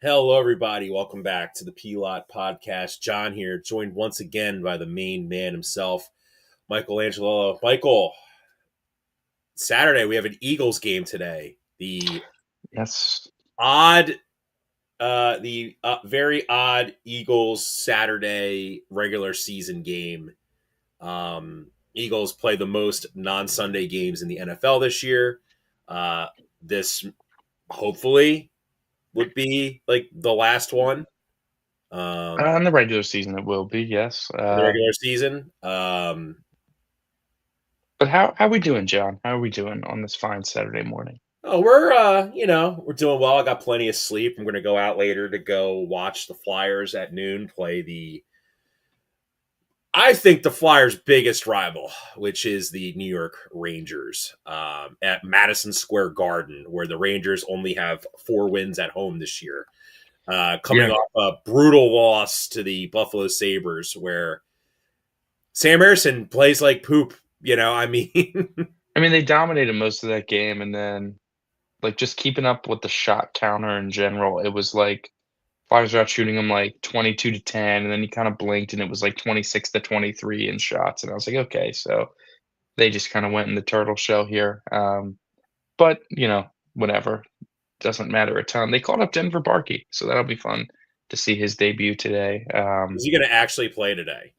Hello, everybody. Welcome back to the P-LotPodcast. John here, joined once again by the main man himself, Michelangelo. Michael, Saturday, we have an Eagles game today. Yes. Odd, very odd Eagles Saturday regular season game. Eagles play the most non-Sunday games in the NFL this year. This hopefully would be like the last one. In the regular season, it will be, yes. For the regular season. But how we doing, John? How are we doing on this fine Saturday morning? Oh, we're we're doing well. I got plenty of sleep. I'm going to go out later to go watch the Flyers at noon play I think the Flyers' biggest rival, which is the New York Rangers, at Madison Square Garden, where the Rangers only have 4 wins at home this year, coming Yeah. off a brutal loss to the Buffalo Sabres, where Sam Emerson plays like poop. I mean, I mean, they dominated most of that game, and then, like, just keeping up with the shot counter in general, it was like Flyers were out shooting them, like, 22-10, and then you kinda blinked, and it was, like, 26-23 in shots, and I was like, "Okay, so they just kinda went in the turtle shell here." But, whatever. Doesn't matter a ton. They called up Denver Barkey, so that'll be fun to see his debut today. is he going to actually play today?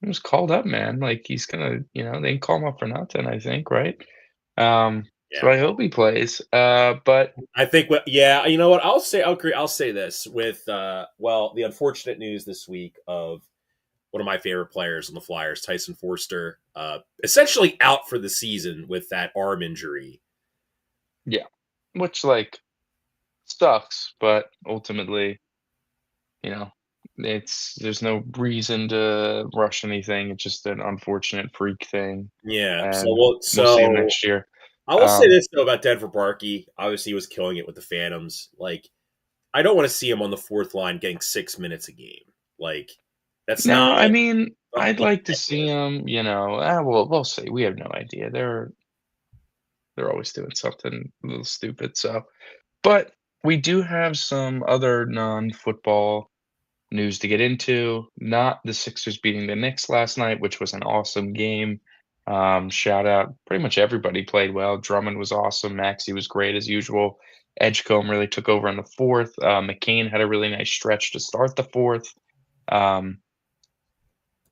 He was called up, man. Like, he's gonna, they didn't call him up for nothing, I think, right? So Yeah. I hope he plays. But I think yeah, you know what? I'll say this with the unfortunate news this week of one of my favorite players on the Flyers, Tyson Forster, essentially out for the season with that arm injury. yeah, which like sucks, but ultimately, you know, there's no reason to rush anything. It's just an unfortunate freak thing, Yeah. So and well, we'll see him so next year. I will say Um, this though about Denver Barkey. Obviously, he was killing it with the Phantoms. Like, I don't want to see him on the fourth line getting 6 minutes a game. Like, that's not no, I mean, I'd something. like to see him. We'll see. We have no idea. They're always doing something a little stupid. But we do have some other non-football news to get into. Not the Sixers beating the Knicks last night, which was an awesome game. Shout out, pretty much everybody played well. Drummond was awesome. Maxey was great as usual. Edgecombe really took over in the fourth. McCain had a really nice stretch to start the fourth. Um,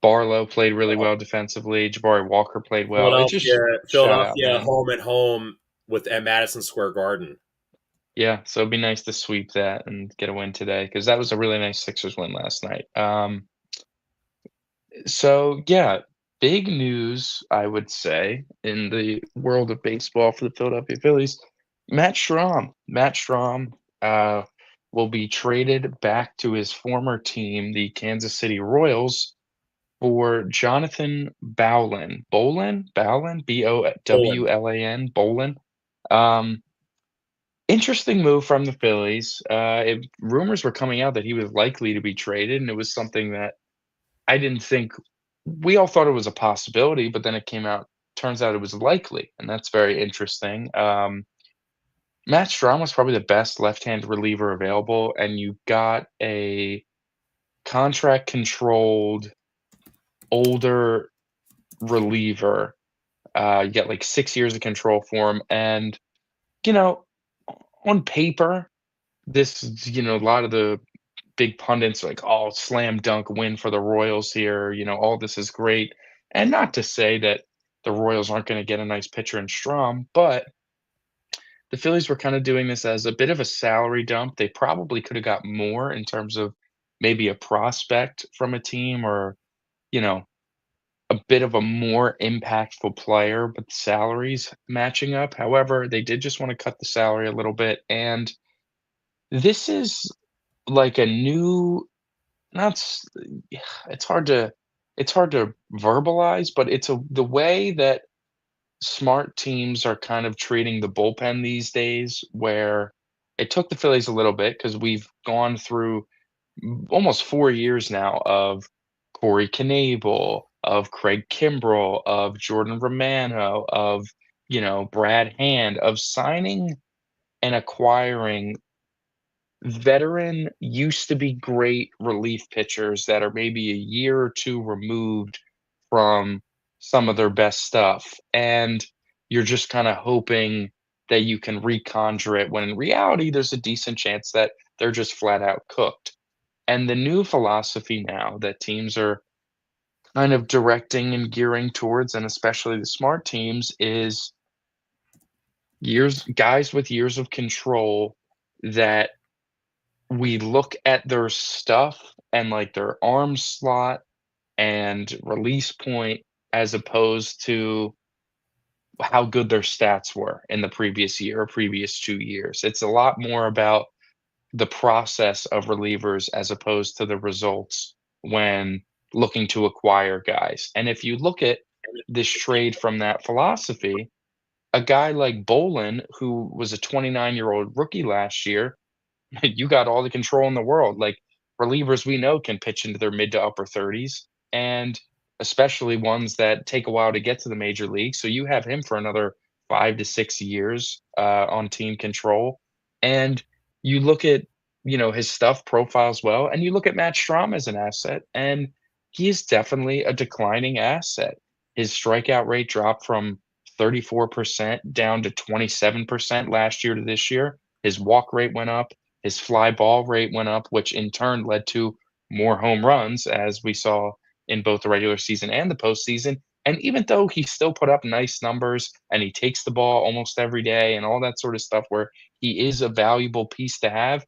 Barlow played really well defensively. Jabari Walker played well. It Philadelphia, just shout out, Philadelphia, man. home at home at Madison Square Garden. Yeah, so it'd be nice to sweep that and get a win today because that was a really nice Sixers win last night. So yeah, big news, I would say, in the world of baseball for the Philadelphia Phillies. Matt Strom, will be traded back to his former team, the Kansas City Royals, for Jonathan Bowlan, Poland. Bowlan, Bowlan. Um, Interesting move from the Phillies. Rumors were coming out that he was likely to be traded, and it was something that I didn't think we all thought it was a possibility, but then it came out turns out it was likely, and that's very interesting. Matt Strahm was probably the best left-hand reliever available, and you got a contract-controlled older reliever. You get like 6 years of control for him, and you know, on paper, this is, a lot of the big pundits are like, "Oh, slam dunk win for the Royals here, all this is great." And not to say that the Royals aren't gonna get a nice pitcher in Strom, but the Phillies were kinda doing this as a bit of a salary dump. They probably coulda got more in terms of maybe a prospect from a team or, you know, a bit of a more impactful player, but the salaries matching up. However, they did just wanna cut the salary a little bit, and this is like a new not s it's hard to verbalize, but it's the way that smart teams are kind of treating the bullpen these days, where it took the Phillies a little bit because 'cause we've gone through almost 4 years now of Corey Knebel, of Craig Kimbrell, of Jordan Romano, of, Brad Hand, of signing and acquiring veteran, used to be great relief pitchers that are maybe a year or two removed from some of their best stuff. And you're just kind of hoping that you can reconjure it when in reality, there's a decent chance that they're just flat out cooked. And the new philosophy now that teams are kind of directing and gearing towards, and especially the smart teams, is guys with years of control that we look at their stuff and like their arm slot and release point as opposed to how good their stats were in the previous year or previous 2 years. It's a lot more about the process of relievers as opposed to the results when looking to acquire guys. And if you look at this trade from that philosophy, a guy like Bolin, who was a 29-year-old rookie last year, you got all the control in the world. Like relievers we know can pitch into their mid to upper 30s, and especially ones that take a while to get to the major league. So you have him for another 5 to 6 years on team control. And you look at, his stuff profiles well, and you look at Matt Strom as an asset, and he is definitely a declining asset. His strikeout rate dropped from 34% down to 27% last year to this year. His walk rate went up. His fly ball rate went up, which in turn led to more home runs, as we saw in both the regular season and the postseason. And even though he still put up nice numbers and he takes the ball almost every day and all that sort of stuff, where he is a valuable piece to have,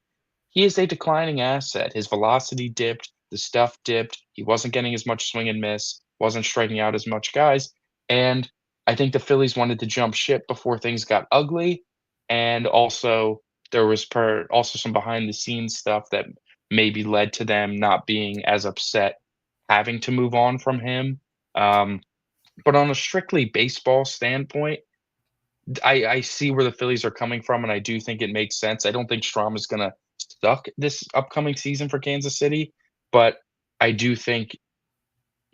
he is a declining asset. His velocity dipped, the stuff dipped. He wasn't getting as much swing and miss, wasn't striking out as much guys. And I think the Phillies wanted to jump ship before things got ugly. And also, there was also some behind the scenes stuff that maybe led to them not being as upset having to move on from him. Um, but on a strictly baseball standpoint, I see where the Phillies are coming from, and I do think it makes sense. I don't think Strom is gonna suck this upcoming season for Kansas City, but I do think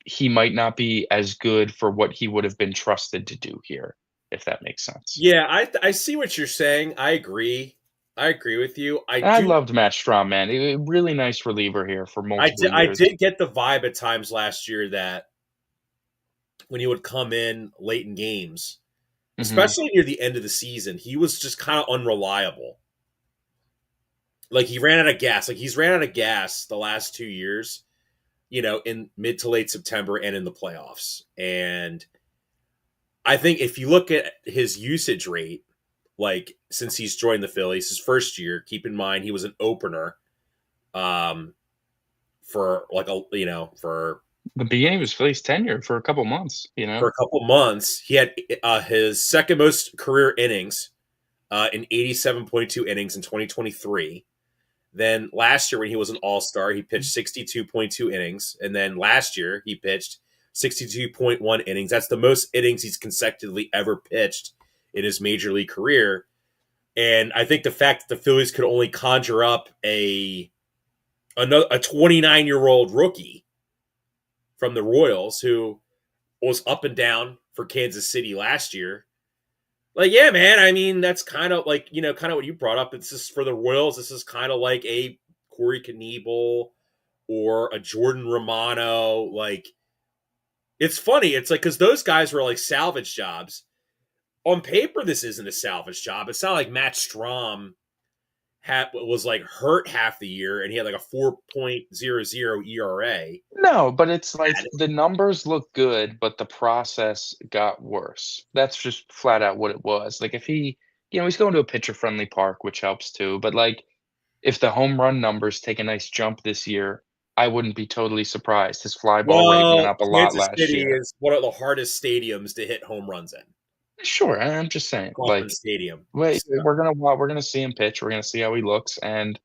he might not be as good for what he would have been trusted to do here, if that makes sense. Yeah, I see what you're saying. I agree. I agree with you. And I loved Matt Strom, man. A really nice reliever here for multiple I years. did get the vibe at times last year that when he would come in late in games, Mhm. especially near the end of the season, he was just kind of unreliable. Like he ran out of gas. Like he's ran out of gas the last 2 years, in mid to late September and in the playoffs. And I think if you look at his usage rate, like since he's joined the Phillies, his first year, keep in mind he was an opener um for like The beginning of his Phillies tenure for a couple months, you for know? a couple months. He had his second most career innings in 87.2 innings in 2023. Then last year, when he was an all star, he pitched 62.2 innings. And then last year, he pitched 62.1 innings. That's the most innings he's consecutively ever pitched in his major league career. And I think the fact that the Phillies could only conjure up a 29-year-old rookie from the Royals who was up and down for Kansas City last year. Like, yeah, man. I mean, that's kind of like, kind of what you brought up. It's just for the Royals. This is kind of like a Corey Knievel or a Jordan Romano. Like, it's funny. It's like, because those guys were like salvage jobs. On paper, this isn't a salvage job. It's not like Matt Strom was like hurt half the year and he had like a 4.00 ERA. No, but it's like the numbers look good, but the process got worse. That's just flat out what it was. Like if he's going to a pitcher friendly park, which helps too. But like if the home run numbers take a nice jump this year, I wouldn't be totally surprised. His fly ball rate went Well, up a lot Kansas last City year. is one of the hardest stadiums to hit home runs in. Sure, I'm just saying, Kauffman like, Stadium. wait, So, we're gonna see him pitch. We're gonna see how he looks, and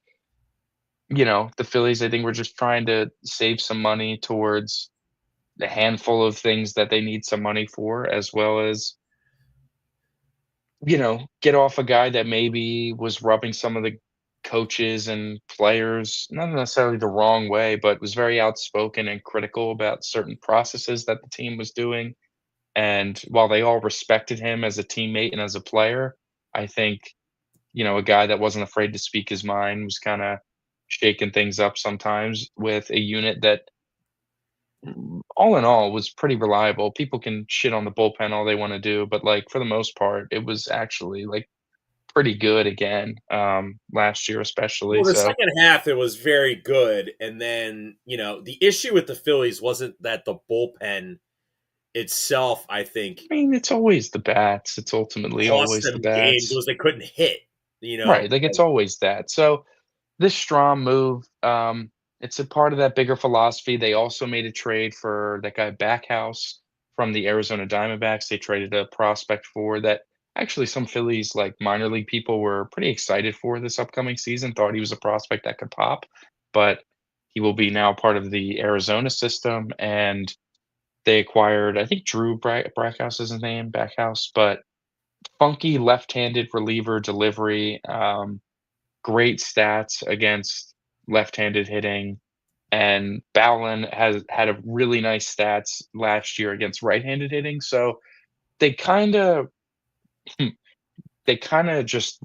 the Phillies. I think we're just trying to save some money towards the handful of things that they need some money for, as well as get off a guy that maybe was rubbing some of the coaches and players, not necessarily the wrong way, but was very outspoken and critical about certain processes that the team was doing. And while they all respected him as a teammate and as a player, I think a guy that wasn't afraid to speak his mind, was kinda shaking things up sometimes with a unit that, all in all, was pretty reliable. People can shit on the bullpen all they wanna do, but, like, for the most part, it was actually, like, pretty good again, last year especially, Well, the so second half, it was very good, and then, the issue with the Phillies wasn't that the bullpen itself, I think, I mean, it's always the bats, it's ultimately cost always the them games. It bats. was they couldn't hit, you know? Right, like, it's always that. So, this Strom move, it's a part of that bigger philosophy. They also made a trade for that guy Backhouse from the Arizona Diamondbacks. They traded a prospect for that actually some Phillies, like, minor league people were pretty excited for this upcoming season, thought he was a prospect that could pop, but he will be now part of the Arizona system, and they acquired, I think Drew Backhouse is his name, Backhouse, but funky left-handed reliever delivery, great stats against left-handed hitting, and Bowlen has had a really nice stats last year against right-handed hitting, so they kinda they kinda just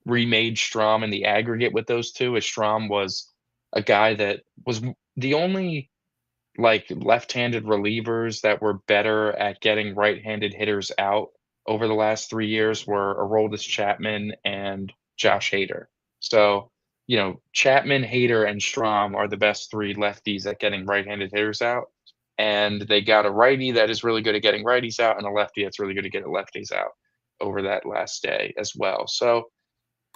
remade Strom in the aggregate with those 2, as Strom was a guy that was the only, like, left-handed relievers that were better at getting right-handed hitters out over the last 3 years were Aroldis Chapman and Josh Hader. So, Chapman, Hader, and Strom are the best 3 lefties at getting right-handed hitters out, and they got a righty that is really good at getting righties out and a lefty that's really good at getting lefties out over that last day as well. So,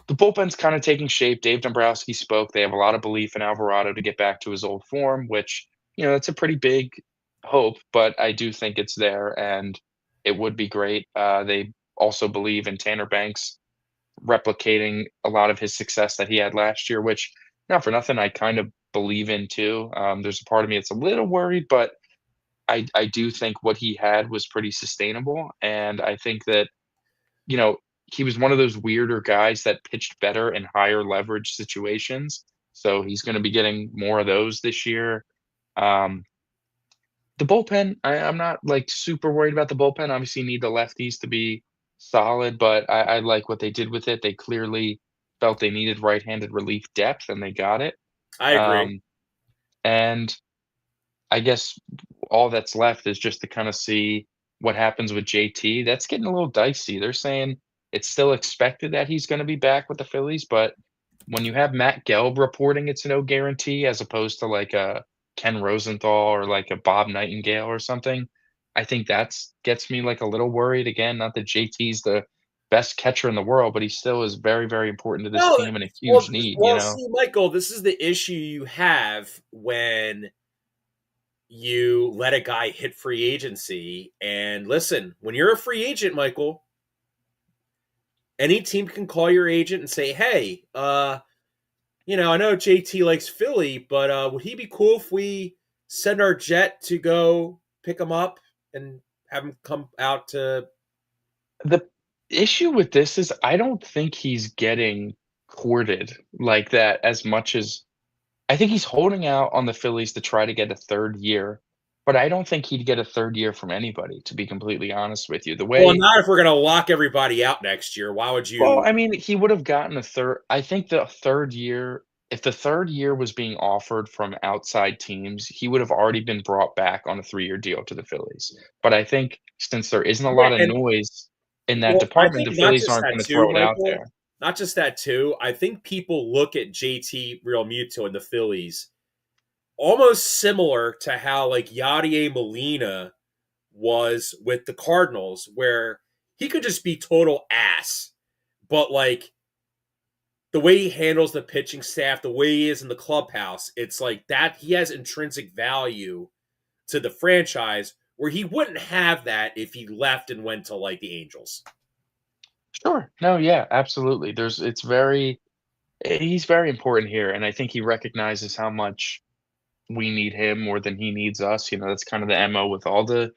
the bullpen's kinda taking shape. Dave Dombrowski spoke. They have a lot of belief in Alvarado to get back to his old form, which, that's a pretty big hope, but I do think it's there, and it would be great. They also believe in Tanner Banks replicating a lot of his success that he had last year, which, not for nothing, I kind of believe in too. There's a part of me that's a little worried, but I do think what he had was pretty sustainable, and I think that you know, he was one of those weirder guys that pitched better in higher leverage situations, so he's gonna be getting more of those this year. Um, the bullpen, I'm not, like, super worried about the bullpen. Obviously, you need the lefties to be solid, but I like what they did with it. They clearly felt they needed right-handed relief depth, and they got it. I agree. Um, and I guess all that's left is just to kinda see what happens with JT. That's getting a little dicey. They're saying it's still expected that he's gonna be back with the Phillies, but when you have Matt Gelb reporting it's no guarantee as opposed to like a Ken Rosenthal or like a Bob Nightingale or something, I think that's gets me like a little worried. Again, not that JT's the best catcher in the world, but he still is very, very important to this No, team and a huge need, you know? see, Michael, this is the issue you have when you let a guy hit free agency. And listen, when you're a free agent, Michael, any team can call your agent and say, "Hey, I know JT likes Philly, but would he be cool if we send our jet to go pick him up and have him come out to?" The issue with this is I don't think he's getting courted like that as much as I think he's holding out on the Phillies to try to get a 3rd year, but I don't think he'd get a 3rd year from anybody, to be completely honest with you. The Well, way not if we're going to lock everybody out next year. Why would Well, you? I mean, he would have gotten a 3rd I think the 3rd year if the 3rd year was being offered from outside teams, he would have already been brought back on a 3-year deal to the Phillies. But I think since there isn't a Yeah, lot of and noise in that well, I department, think the not Phillies just aren't that gonna too, throw it out Michael. there. Not just that too. I think people look at JT Real Muto and the Phillies almost similar to how like Yadier Molina was with the Cardinals, where he could just be total ass, but like the way he handles the pitching staff, the way he is in the clubhouse, it's like that he has intrinsic value to the franchise where he wouldn't have that if he left and went to like the Angels. Sure. No, yeah, absolutely. He's very important here, and I think he recognizes how much we need him more than he needs us. That's kind of the MO with all the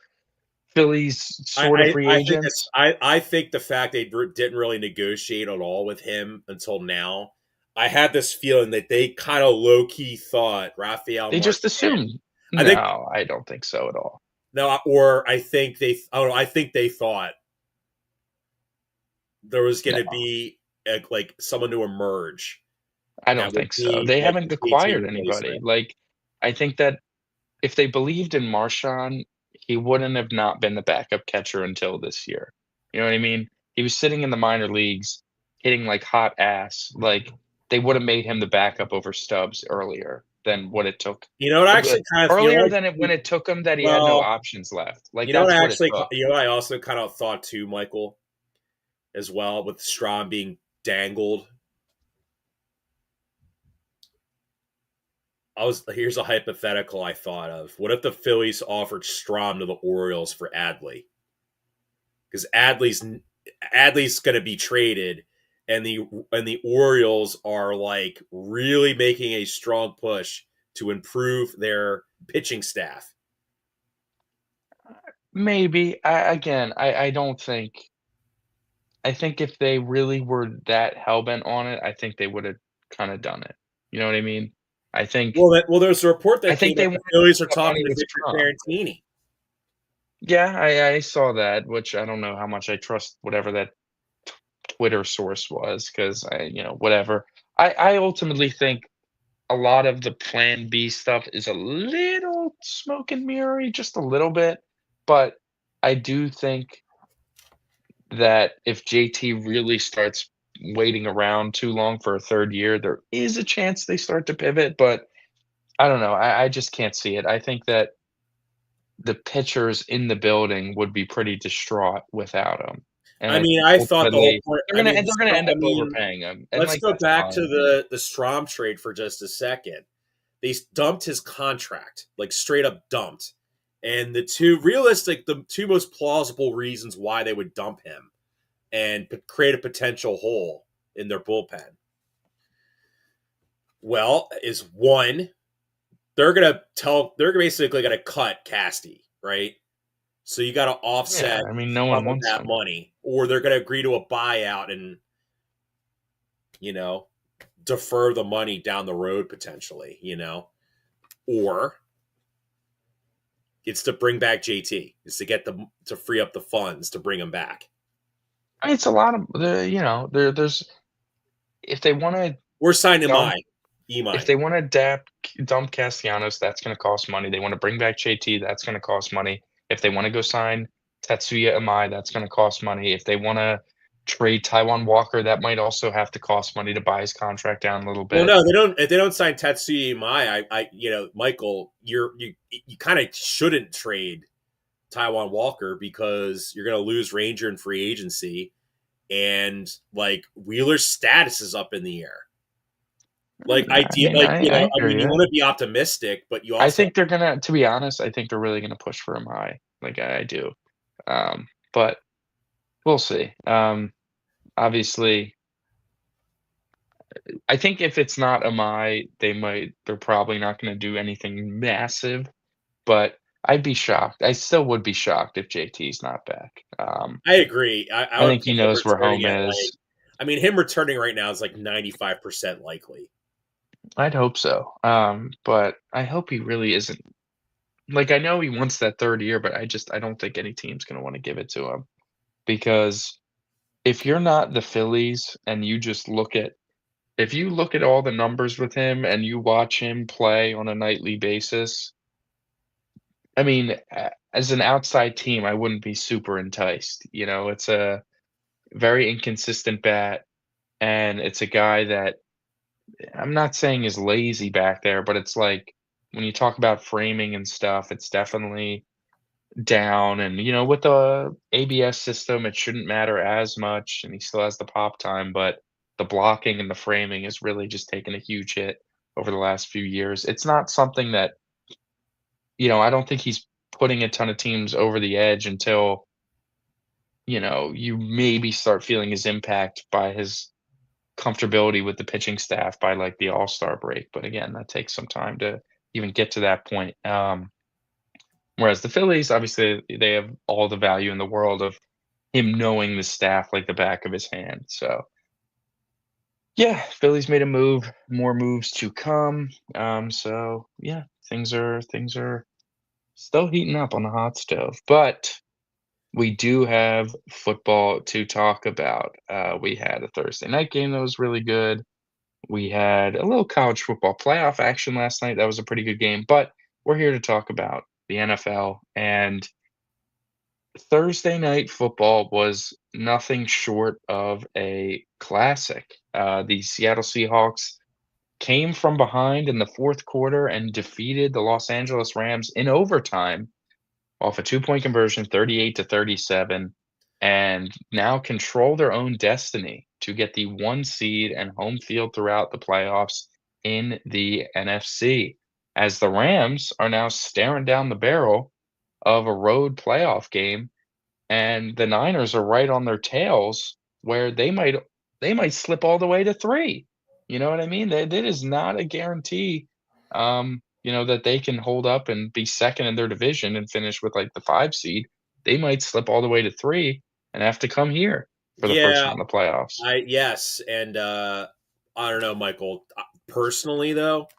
Phillies sort of free agents. I think the fact they didn't really negotiate at all with him until now, I had this feeling that they kind of low key thought Rafael They just Marquez. assumed. I think No, I don't think so at all. no, or I think they. I don't know. I think they thought there was going No. to be like someone to emerge I don't that would think so. be They like haven't a JT acquired anybody. replacement. Like, I think that if they believed in Marshawn, he wouldn't have not been the backup catcher until this year. You know what I mean? He was sitting in the minor leagues hitting like hot ass. Like, they would have made him the backup over Stubbs earlier than what it took. You know what? I actually kind of, Earlier than when it took him that he had no well, options left. Like, you know what? that's I what it actually, took. you know what? I also kind of thought too, Michael, as well, with Strom being dangled. Here's a hypothetical I thought of. What if the Phillies offered Strom to the Orioles for Adley? Because Adley's going to be traded, and the Orioles are like really making a strong push to improve their pitching staff. Maybe. I don't think. I think if they really were that hellbent on it, I think they would have kind of done it. You know what I mean? I think Well, there's a report I that think came they out the wanted to Phillies are make that money talking to with Victor Strom. Tarantini. Yeah, I saw that, which I don't know how much I trust whatever that Twitter source was, because whatever. I ultimately think a lot of the Plan B stuff is a little smoke and mirrory, just a little bit, but I do think that if JT really starts waiting around too long for a 3rd year, there is a chance they start to pivot, but I don't know, I just can't see it. I think that the pitchers in the building would be pretty distraught without him, and I I mean, think I thought the whole ultimately point. they're gonna end up overpaying him, and, Let's like, go that's back to fine. the Strom trade for just a second. They dumped his contract, like straight up dumped. And the two most plausible reasons why they would dump him and create a potential hole in their bullpen. Well, is one, they're basically gonna cut Casty, right? So you got to Yeah, offset I mean, no some one of wants that him. money, or they're going to agree to a buyout and you know defer the money down the road potentially, or it's to bring back JT. It's to get them to free up the funds to bring him back, I mean, it's a lot of there's if they wanna or sign dump if Imai. they wanna dump Castellanos, that's gonna cost money. They wanna bring back JT, that's gonna cost money. If they wanna go sign Tetsuya Imai, that's gonna cost money. If they wanna trade Taiwan Walker, that might also have to cost money to buy his contract down a little Well, bit. no, they don't. If they don't sign Tetsuya Imai, Michael, you kind of shouldn't trade Taiwan Walker because you're going to lose Ranger in free agency, and like Wheeler's status is up in the air. Like I mean, I hear you you. want to be optimistic, but you I also think they're gonna to be honest, I think they're really gonna push for Imai. Like, I do. But we'll see. Obviously, I think if it's not Amai, they're probably not gonna do anything massive, but I'd be shocked. I still would be shocked if JT's not back. I agree. I I would think he put him knows where returning home at like, is. I mean, him returning right now is like 95% likely. I'd hope so. But I hope he really isn't like, I know he wants that 3rd year, but I don't think any team's gonna wanna give it to him because if you're not the Phillies and you just look at if you look at all the numbers with him and you watch him play on a nightly basis, I mean, as an outside team, I wouldn't be super enticed. It's a very inconsistent bat, and it's a guy that I'm not saying is lazy back there, but it's like when you talk about framing and stuff, it's definitely down. And with the ABS system, it shouldn't matter as much, and he still has the pop time, but the blocking and the framing has really just taken a huge hit over the last few years. It's not something that I don't think he's putting a ton of teams over the edge until you maybe start feeling his impact by his comfortability with the pitching staff by like the All-Star break. But again, that takes some time to even get to that point. Whereas the Phillies, obviously, they have all the value in the world of him knowing the staff like the back of his hand. So, yeah, Phillies made a move, more moves to come. So yeah, things are still heating up on the hot stove. But we do have football to talk about. We had a Thursday night game that was really good. We had a little college football playoff action last night. That was a pretty good game, but we're here to talk about the NFL. And Thursday night football was nothing short of a classic. The Seattle Seahawks came from behind in the fourth quarter and defeated the Los Angeles Rams in overtime off a two-point conversion, 38 to 37, and now control their own destiny to get the one seed and home field throughout the playoffs in the NFC. As the Rams are now staring down the barrel of a road playoff game, and the Niners are right on their tails where they might slip all the way to 3. You know what I mean? That is not a guarantee, that they can hold up and be second in their division and finish with, like, the 5 seed. They might slip all the way to 3 and have to come here for the first Yeah, round of the playoffs. I yes, and I don't know, Michael. Personally, though,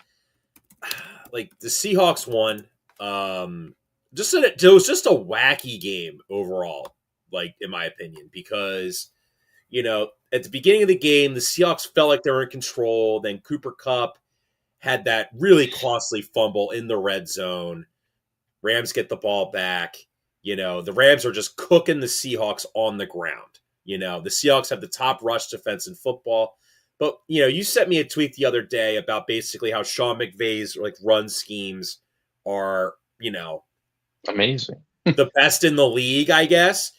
like the Seahawks won. It was just a wacky game overall, like in my opinion, because at the beginning of the game, the Seahawks felt like they were in control. Then Cooper Cup had that really costly fumble in the red zone. Rams get the ball back. The Rams are just cooking the Seahawks on the ground. The Seahawks have the top rush defense in football. But, you sent me a tweet the other day about basically how Sean McVay's like run schemes are, Amazing. the best in the league, I guess,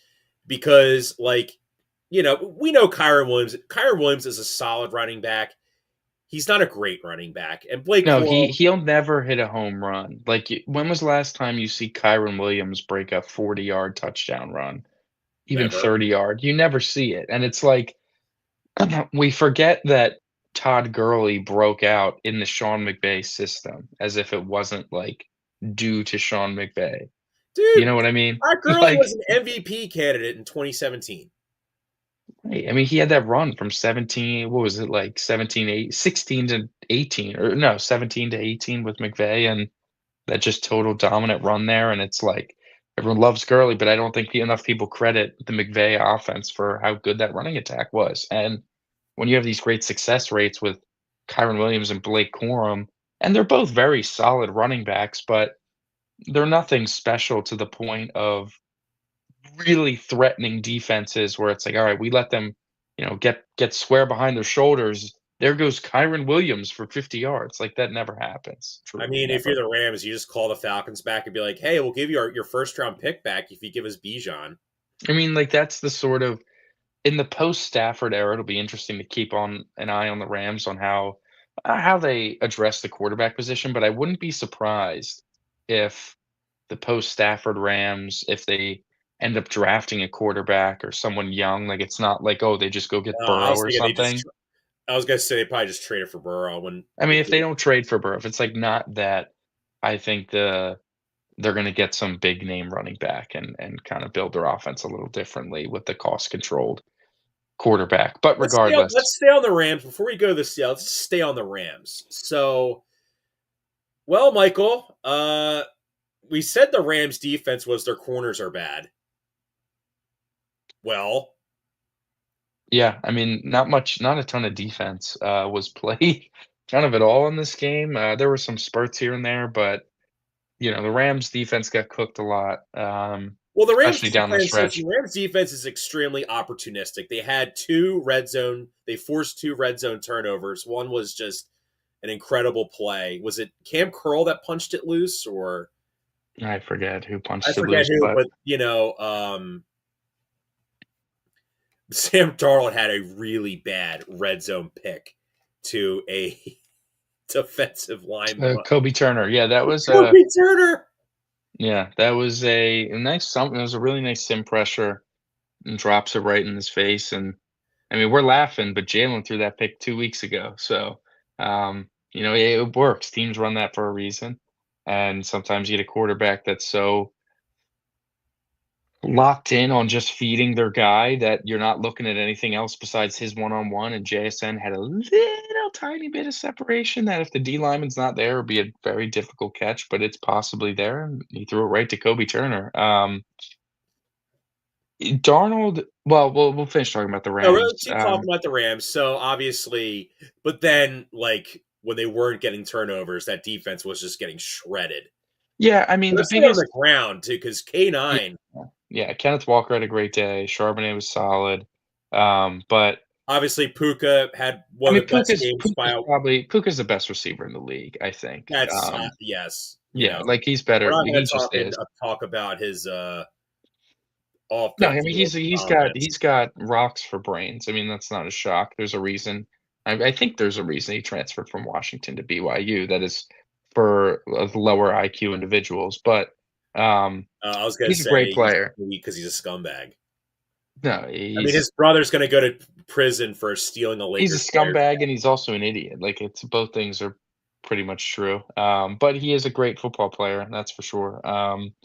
because we know Kyron Williams. Kyron Williams is a solid running back. He's not a great running back. And Blake No, Corum, he'll never hit a home run. Like, when was the last time you see Kyron Williams break a 40-yard touchdown run? Even never. 30-yard? You never see it, and it's like, we forget that Todd Gurley broke out in the Sean McVay system as if it wasn't, like, due to Sean McVay. You Dude, know what I mean? Todd Gurley Like, was an MVP candidate in 2017. I mean, he had that run from 17, what was it, like, 16 to 18, or no, 17 to 18 with McVay, and that just total dominant run there, and it's like, everyone loves Gurley, but I don't think enough people credit the McVay offense for how good that running attack was, and when you have these great success rates with Kyron Williams and Blake Corum, and they're both very solid running backs, but they're nothing special to the point of really threatening defenses where it's like, all right, we let them, get square behind their shoulders. There goes Kyron Williams for 50 yards. Like that never happens. I Truly, mean, if you're never. the Rams, you just call the Falcons back and be like, "Hey, we'll give you your first round pick back if you give us Bijan." I mean, like that's the sort of in the post Stafford era, it'll be interesting to keep on an eye on the Rams on how they address the quarterback position, but I wouldn't be surprised if the post Stafford Rams, if they end up drafting a quarterback or someone young, like it's not like, oh, they just go get I Burrow was or thinking they just. something. I was gonna say they probably just traded for Burrow when I they mean, if they did. don't trade for Burrow, if it's like not that, I think they're gonna get some big name running back and kind of build their offense a little differently with the cost controlled quarterback. But Let's regardless, stay on the Rams before we go to the Seahawks. Let's stay on the Rams. So, well, Michael, we said the Rams defense was their corners are bad. Well, yeah, I mean, not a ton of defense was played, kind of at all in this game. There were some spurts here and there, but the Rams defense got cooked a lot, Well, the Rams especially down the defense, listen, stretch. the Rams defense is extremely opportunistic. They had two red zone, they forced two red zone turnovers. One was just an incredible play. Was it Cam Curl that punched it loose, or I forget who I punched it forget loose, who, but but Sam Darnold had a really bad red zone pick to a defensive line. Kobe Turner, yeah, that was Kobe Turner. a nice it was a really nice sim pressure and drops it right in his face. And I mean, we're laughing, but Jalen threw that pick 2 weeks ago. So, it works. Teams run that for a reason. And sometimes you get a quarterback that's so locked in on just feeding their guy that you're not looking at anything else besides his one-on-one. And JSN had a little tiny bit of separation that if the D lineman's not there, it would be a very difficult catch, but it's possibly there. And he threw it right to Kobe Turner. Darnold. Well, we'll finish talking about the No, really Rams. keep talking about the Rams. So obviously, but then like when they weren't getting turnovers, that defense was just getting shredded. Yeah, I mean the Especially on biggest. the ground too, because Yeah, K9 yeah. Kenneth Walker had a great day. Charbonnet was solid, but obviously Puka had I one mean of the best games Puka's the best receiver in the league. I think. that's yes, Yeah, like he's better. we're not going He to just is. talk about his No, I mean offensive he's comments. got rocks for brains. I mean that's not a shock. There's a reason. I think there's a reason he transferred from Washington to BYU. That is for lower IQ individuals, but I was going to he's a great say he's player. because he's a scumbag. No, I mean, his brother's going to go to prison for stealing a he's a Lakers player's scumbag and he's also an idiot. Like it's both things are pretty much true. But he is a great football player, that's for sure.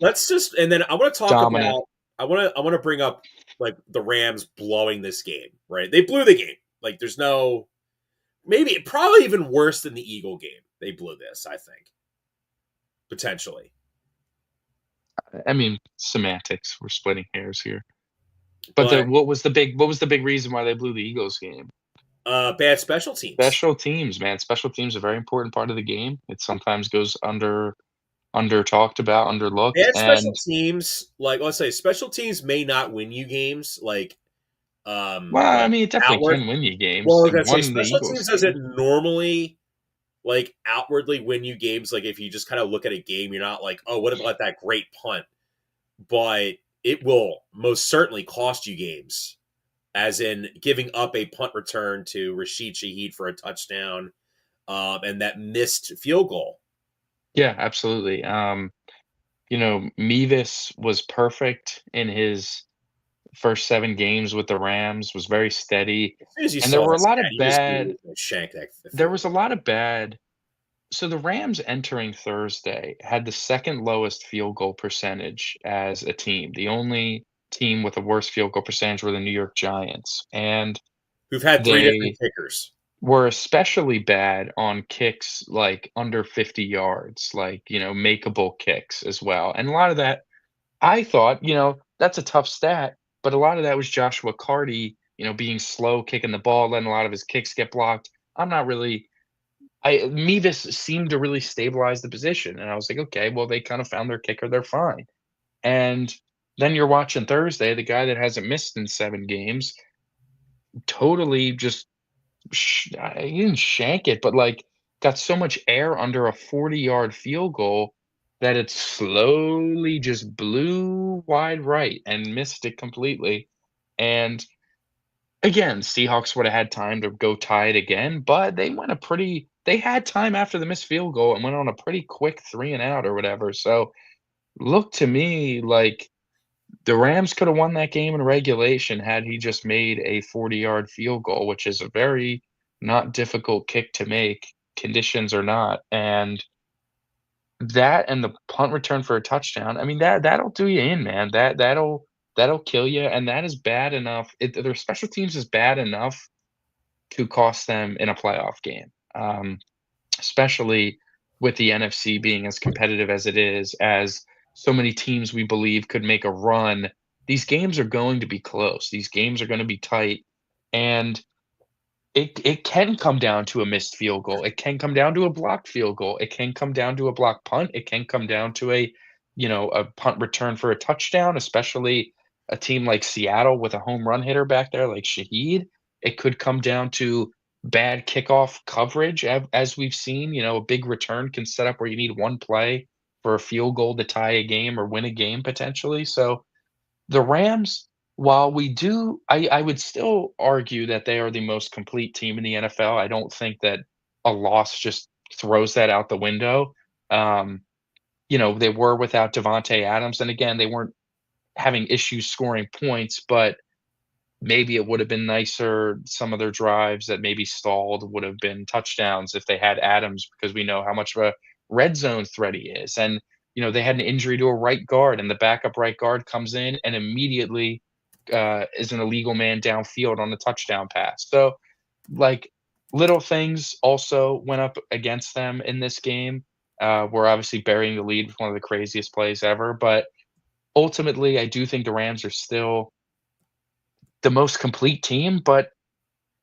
Let's just and then I want to talk Dominant. about I want to bring up like the Rams blowing this game, right? They blew the game. Like there's no maybe probably even worse than the Eagle game. They blew this, I think. Potentially. I mean, semantics. We're splitting hairs here. But But what was the big reason why they blew the Eagles game? bad special teams. Special teams, man. Special teams are a very important part of the game. It sometimes goes under talked about, underlooked, Bad special and teams, like let's say special teams may not win you games well, I like mean, it definitely outward. can win you games. Well, I was It gonna say won the special Eagles teams doesn't game. normally like outwardly win you games. Like if you just kind of look at a game, you're not like, oh, what about that great punt? But it will most certainly cost you games, as in giving up a punt return to Rashid Shaheed for a touchdown, and that missed field goal. Yeah, absolutely. Mevis was perfect in his first 7 games with the Rams, was very steady, As soon as you and there saw were that a lot stat, of you just knew he bad was going to shank that there field was a goal. lot of bad so the Rams entering Thursday had the 2nd lowest field goal percentage as a team. The only team with a worse field goal percentage were the New York Giants, and Who've had three different they kickers. were especially bad on kicks, like, under 50 yards, like, makeable kicks as well, and a lot of that I thought, that's a tough stat, but a lot of that was Joshua Carty, being slow, kicking the ball, letting a lot of his kicks get blocked. I'm not really I Mevis seemed to really stabilize the position, and I was like, "Okay, well, they kinda found their kicker, they're fine." And then you're watching Thursday, the guy that hasn't missed in 7 games, totally just he didn't shank it, but, like, got so much air under a 40-yard field goal that it slowly just blew wide right and missed it completely, and again, Seahawks woulda had time to go tie it again, but they had time after the missed field goal and went on a pretty quick 3 and out or whatever, so, looked to me like the Rams coulda won that game in regulation had he just made a 40-yard field goal, which is a very not difficult kick to make, conditions or not, and that and the punt return for a touchdown, I mean, that'll do you in, man. That'll kill you, and that is bad enough their special teams is bad enough to cost them in a playoff game, especially with the NFC being as competitive as it is, as so many teams we believe could make a run. These games are going to be close. These games are gonna be tight, and it can come down to a missed field goal. It can come down to a blocked field goal. It can come down to a blocked punt. It can come down to a punt return for a touchdown, especially a team like Seattle with a home run hitter back there like Shaheed. It could come down to bad kickoff coverage as we've seen, a big return can set up where you need one play for a field goal to tie a game or win a game potentially. So the Rams, while I would still argue that they are the most complete team in the NFL. I don't think that a loss just throws that out the window. Um, they were without Davante Adams, and again, they weren't having issues scoring points, but maybe it would have been nicer. Some of their drives that maybe stalled would have been touchdowns if they had Adams, because we know how much of a red zone threat he is. And, they had an injury to a right guard, and the backup right guard comes in and immediately is an illegal man downfield on the touchdown pass. So, like, little things also went up against them in this game. We're obviously burying the lead with one of the craziest plays ever, but ultimately, I do think the Rams are still the most complete team, but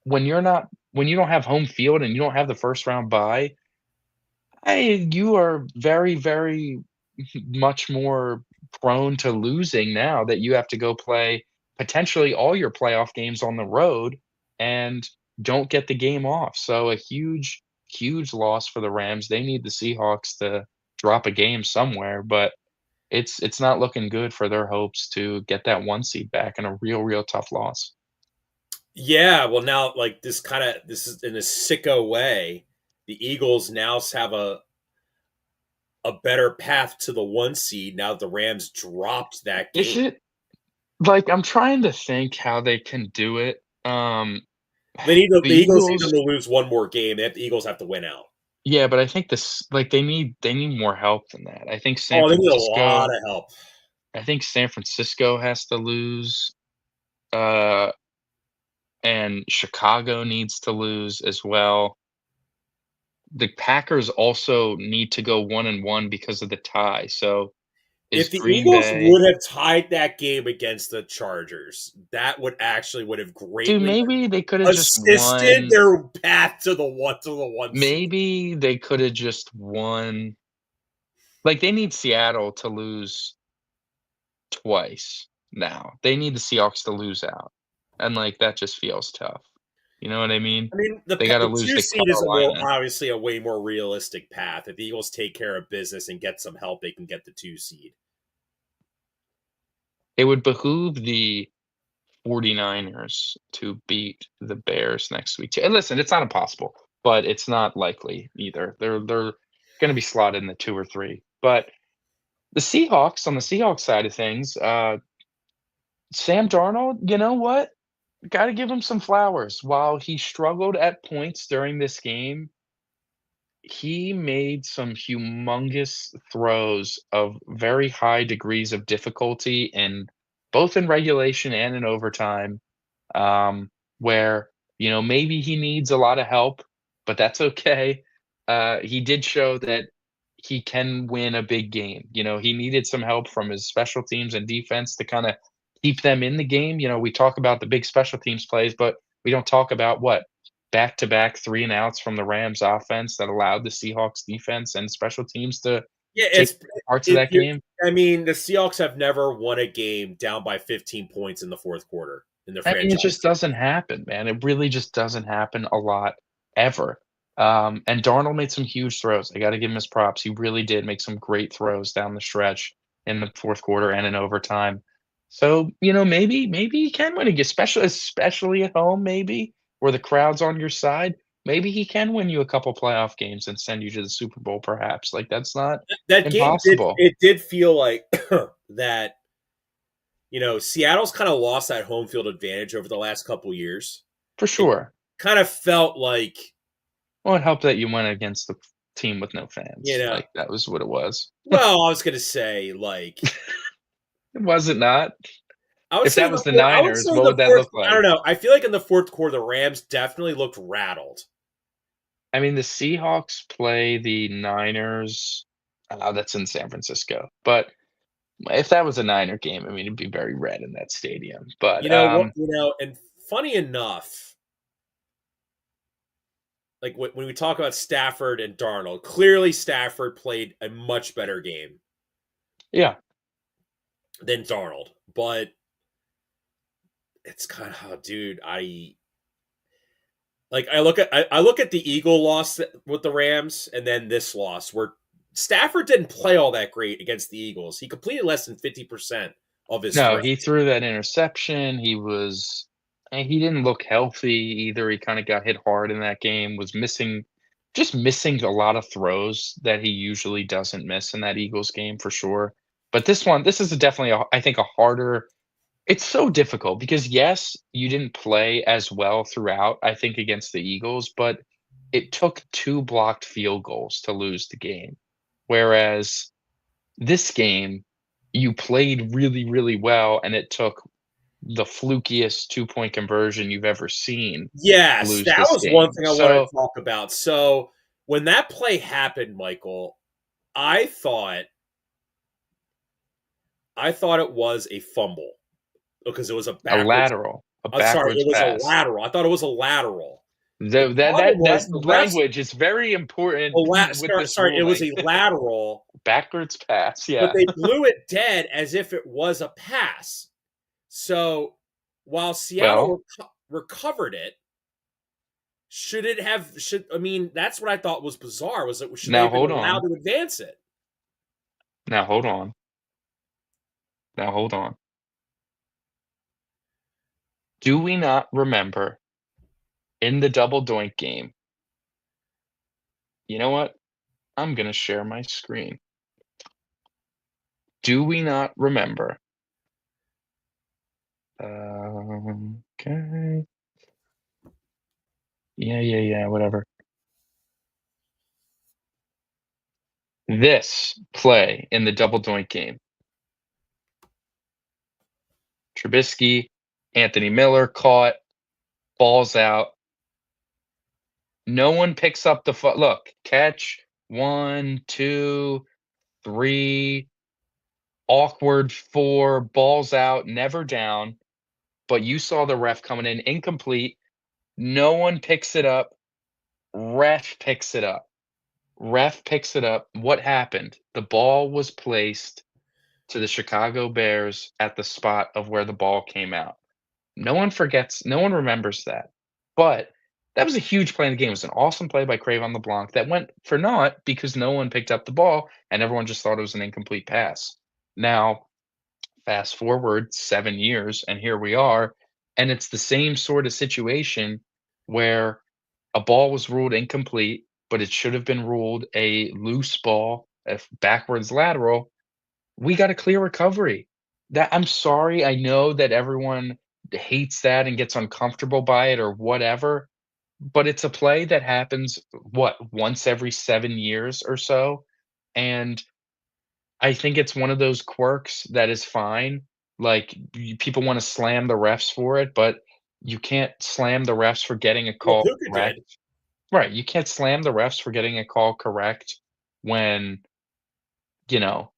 when you don't have home field and you don't have the first round bye, you are very, very much more prone to losing now that you have to go play potentially all your playoff games on the road and don't get the game off. So a huge, huge loss for the Rams. They need the Seahawks to drop a game somewhere, but it's not looking good for their hopes to get that 1 seed back in a real, real tough loss. Yeah, well, now like this is in a sicko way. The Eagles now have a better path to the 1 seed now that the Rams dropped that Is game. it like, I'm trying to think how they can do it. The The Eagles need them Eagles to lose one more game. The Eagles have to win out. yeah, but I think this like, they need more help than that. Oh, they need a lot of help. I think San Francisco has to lose, uh, and Chicago needs to lose as well. The Packers also need to go 1-1 because of the tie, so is If the Green Eagles Bay would have tied that game against the Chargers, that would have dude, greatly maybe they coulda just assisted won their path to the one seed. maybe they coulda just won like, they need Seattle to lose twice now. They need the Seahawks to lose out, and, like, that just feels tough. You know what I mean? I mean, They gotta the lose two to seed is a more Carolina. obviously a way more realistic path. If the Eagles take care of business and get some help, they can get the 2 seed. It would behoove the 49ers to beat the Bears next week too. And listen, it's not impossible, but it's not likely either. They're gonna be slotted in the 2 or 3. But the Seahawks, on the Seahawks side of things, Sam Darnold, you know what? Gotta give him some flowers. While he struggled at points during this game, he made some humongous throws of very high degrees of difficulty in both in regulation and in overtime, where, maybe he needs a lot of help, but that's okay. He did show that he can win a big game. He needed some help from his special teams and defense to kinda keep them in the game. We talk about the big special teams plays, but we don't talk about what? Back-to-back 3 and outs from the Rams offense that allowed the Seahawks defense and special teams to Yeah, take it's parts of if that you. game. I mean, the Seahawks have never won a game down by 15 points in the fourth quarter in their I mean, it just franchise. doesn't happen, man. It really just doesn't happen a lot ever. And Darnold made some huge throws. I gotta give him his props. He really did make some great throws down the stretch in the fourth quarter and in overtime. So, maybe he can win again, especially at home, maybe, where the crowd's on your side. Maybe he can win you a couple playoff games and send you to the Super Bowl, perhaps. Like, that's not That game impossible. did feel like that. Seattle's kind of lost that home field advantage over the last couple years. For It sure. kind of felt like Well, it helped that you went against the team with no you fans. know. Like, that was what it was. Well, I was gonna say Was it not? I would If say that was the Niners, what would that fourth. look I don't like? know. I feel like in the fourth quarter, the Rams definitely looked rattled. I mean, the Seahawks play the Niners, that's in San Francisco, but if that was a Niner game, I mean, it'd be very red in that stadium, but, You know what? And funny enough, like when we talk about Stafford and Darnold, clearly Stafford played a much better game yeah, than Darnold, but it's kind of how, dude. I look at the Eagle loss with the Rams, and then this loss where Stafford didn't play all that great against the Eagles. He completed less than 50% of his no, throws. he threw that interception, and he didn't look healthy either, he kinda got hit hard in that game, was missing a lot of throws that he usually doesn't miss in that Eagles game for sure, but this is definitely I think a harder. It's so difficult because, yes, you didn't play as well throughout, I think, against the Eagles, but it took 2 blocked field goals to lose the game. Whereas this game, you played really, really well, and it took the flukiest two-point conversion you've ever seen to Yes, lose that this was one game. thing I wanted to So talk about. So when that play happened, Michael, I thought I thought it was a fumble because it was a a backwards. lateral. A I'm sorry, backwards it was a pass. lateral. I thought it was a lateral. The The that problem that was that the refs. language is very A important la- with sorry, this sorry, it was ruling. a lateral, Backwards pass, but yeah. they blew it dead as if it was a pass. So while Well, Seattle recovered it, should it have? Should I mean that's what I thought was bizarre. Was it should they now have been hold allowed on. to advance it? Now hold on. Now hold on. Do we not remember in the double doink game? You know what? I'm gonna share my screen. Do we not remember? Okay. Yeah, whatever. This play in the double doink game. Trubisky, Anthony Miller caught, balls out. No one picks up the look, catch, 1, 2, 3, awkward 4, balls out, never down, but you saw the ref coming in incomplete. No one picks it up. Ref picks it up. Ref picks it up. What happened? The ball was placed to the Chicago Bears at the spot of where the ball came out. No one remembers that. But that was a huge play in the game. It was an awesome play by Cravon LeBlanc that went for naught because no one picked up the ball and everyone just thought it was an incomplete pass. Now, fast forward 7 years and here we are, and it's the same sort of situation where a ball was ruled incomplete, but it should have been ruled a loose ball, a backwards lateral. We got a clear recovery. That I'm sorry, I know that everyone hates that and gets uncomfortable by it or whatever, but it's a play that happens, what, once every 7 years or so, and I think it's one of those quirks that is fine. Like, people wanna slam the refs for it, but you can't slam the refs for getting a Well, call Puka correct. did. Right, you can't slam the refs for getting a call correct when, you know,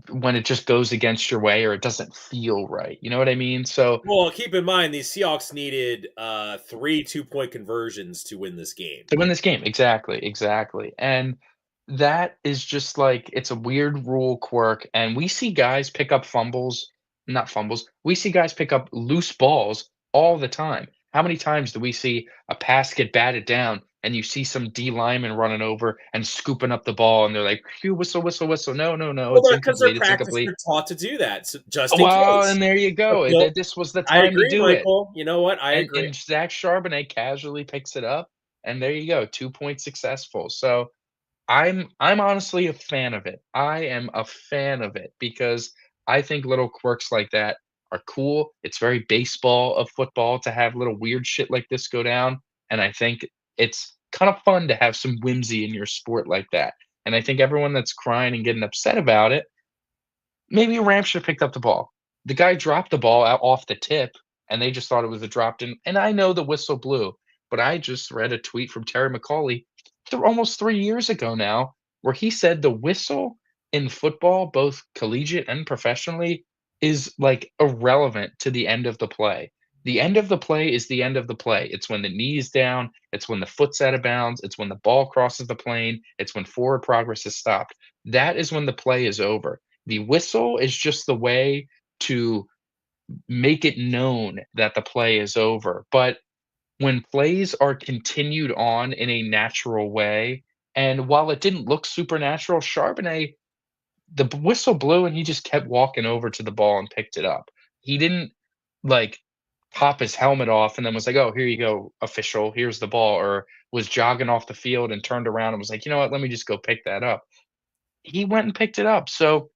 when it just goes against your way or it doesn't feel right, you know what I mean? So, Well, keep in mind these Seahawks needed 3 2-point conversions to win this game. to win this game, exactly, and that is just, like, it's a weird rule quirk, and we see guys pick up fumbles, not fumbles, we see guys pick up loose balls all the time. How many times do we see a pass get batted down, and you see some D lineman running over and scooping up the ball, and they're like, "Phew, whistle, whistle, whistle, no, no, no, Well, it's because they're incomplete, it's practiced, incomplete." they're taught to do that, so just in Well, case. and there you But go, they'll this was the I time to agree, do it. Michael. You know what? I agree. And Zach Charbonnet casually picks it up, and there you go, 2 point successful. So I'm honestly a fan of it. I am a fan of it because I think little quirks like that are cool. It's very baseball of football to have little weird shit like this go down, and I think it's kind of fun to have some whimsy in your sport like that. And I think everyone that's crying and getting upset about it, maybe Ram should have picked up the ball. The guy dropped the ball out off the tip, and they just thought it was a dropped in. And I know the whistle blew, but I just read a tweet from Terry McCauley almost 3 years ago now, where he said the whistle in football, both collegiate and professionally, is like irrelevant to the end of the play. The end of the play is the end of the play. It's when the knee is down, it's when the foot's out of bounds, it's when the ball crosses the plane, it's when forward progress is stopped. That is when the play is over. The whistle is just the way to make it known that the play is over, but when plays are continued on in a natural way, and while it didn't look supernatural, Charbonnet, the whistle blew and he just kept walking over to the ball and picked it up. He didn't, like, pop his helmet off and then was like, "Oh, here you go, official, here's the ball," or was jogging off the field and turned around and was like, "You know what, let me just go pick that up." He went and picked it up, so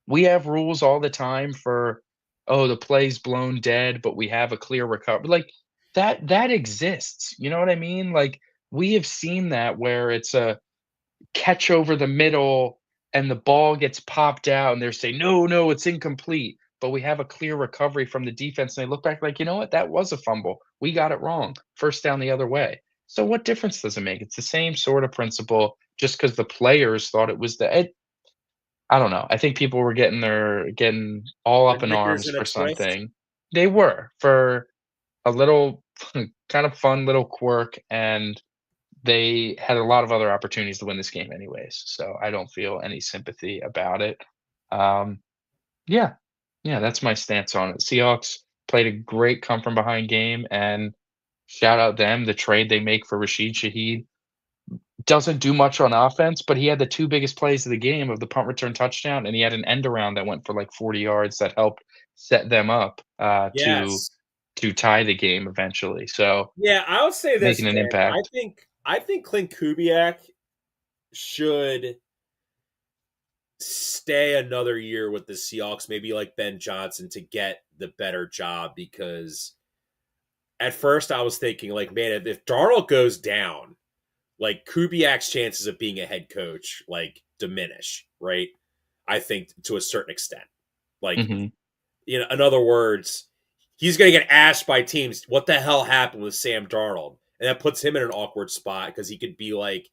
we have rules all the time for, "Oh, the play's blown dead, but we have a clear recovery." Like, that exists, you know what I mean? Like, we have seen that where it's a catch over the middle and the ball gets popped out and they're saying, "No, no, it's incomplete," but we have a clear recovery from the defense, and they look back like, "You know what? That was a fumble. We got it wrong. First down the other way." So what difference does it make? It's the same sort of principle just because the players thought it was I don't know. I think people were getting all The up in knickers arms in a for twist. something. they were for a little kind of fun little quirk, and they had a lot of other opportunities to win this game anyways, so I don't feel any sympathy about it. Um, yeah, yeah, that's my stance on it. Seahawks played a great come from behind game, and shout out them. The trade they make for Rashid Shaheed doesn't do much on offense, but he had the 2 biggest plays of the game of the punt return touchdown, and he had an end around that went for, like, 40 yards that helped set them up, Yes. to tie the game eventually, so Yeah, I would say this, making an Dan. I impact. think I think Clint Kubiak should stay another year with the Seahawks, maybe like Ben Johnson, to get the better job. Because at first I was thinking, like, man, if Darnold goes down, like Kubiak's chances of being a head coach like diminish, right? I think to a certain extent. Like, Mhm, in other words, he's going to get asked by teams, what the hell happened with Sam Darnold? And that puts him in an awkward spot because he could be like,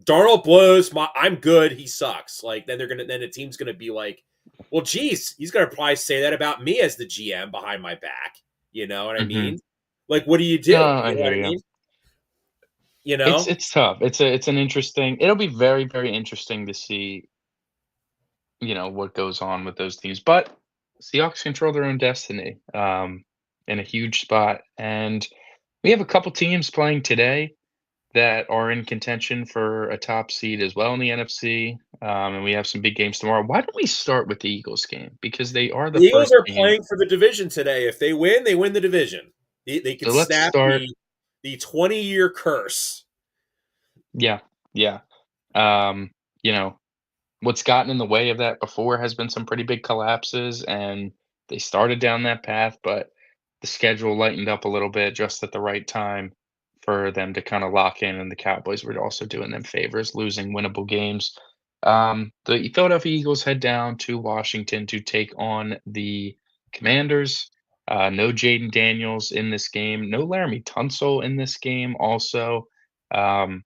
Darnold blows, I'm good, he sucks. Like, then the team's gonna be like, well, geez, he's gonna probably say that about me as the GM behind my back. You know what I mhm. mean? Like, what do you No, do? I You know hear what I you. mean? You know? It's tough. It's an interesting it'll be very, very interesting to see, what goes on with those teams, but Seahawks control their own destiny, in a huge spot, and we have a couple teams playing today that are in contention for a top seed as well in the NFC, and we have some big games tomorrow. Why don't we start with the Eagles game? Because they are The the Eagles first are team. playing for the division today. If they win the division. They could So let's snap start. the 20-year curse. Yeah, yeah. Um, you know, what's gotten in the way of that before has been some pretty big collapses, and they started down that path, but the schedule lightened up a little bit just at the right time for them to kind of lock in, and the Cowboys were also doing them favors, losing winnable games. The Philadelphia Eagles head down to Washington to take on the Commanders. No Jaden Daniels in this game, no Laramie Tunsil in this game. Also, um,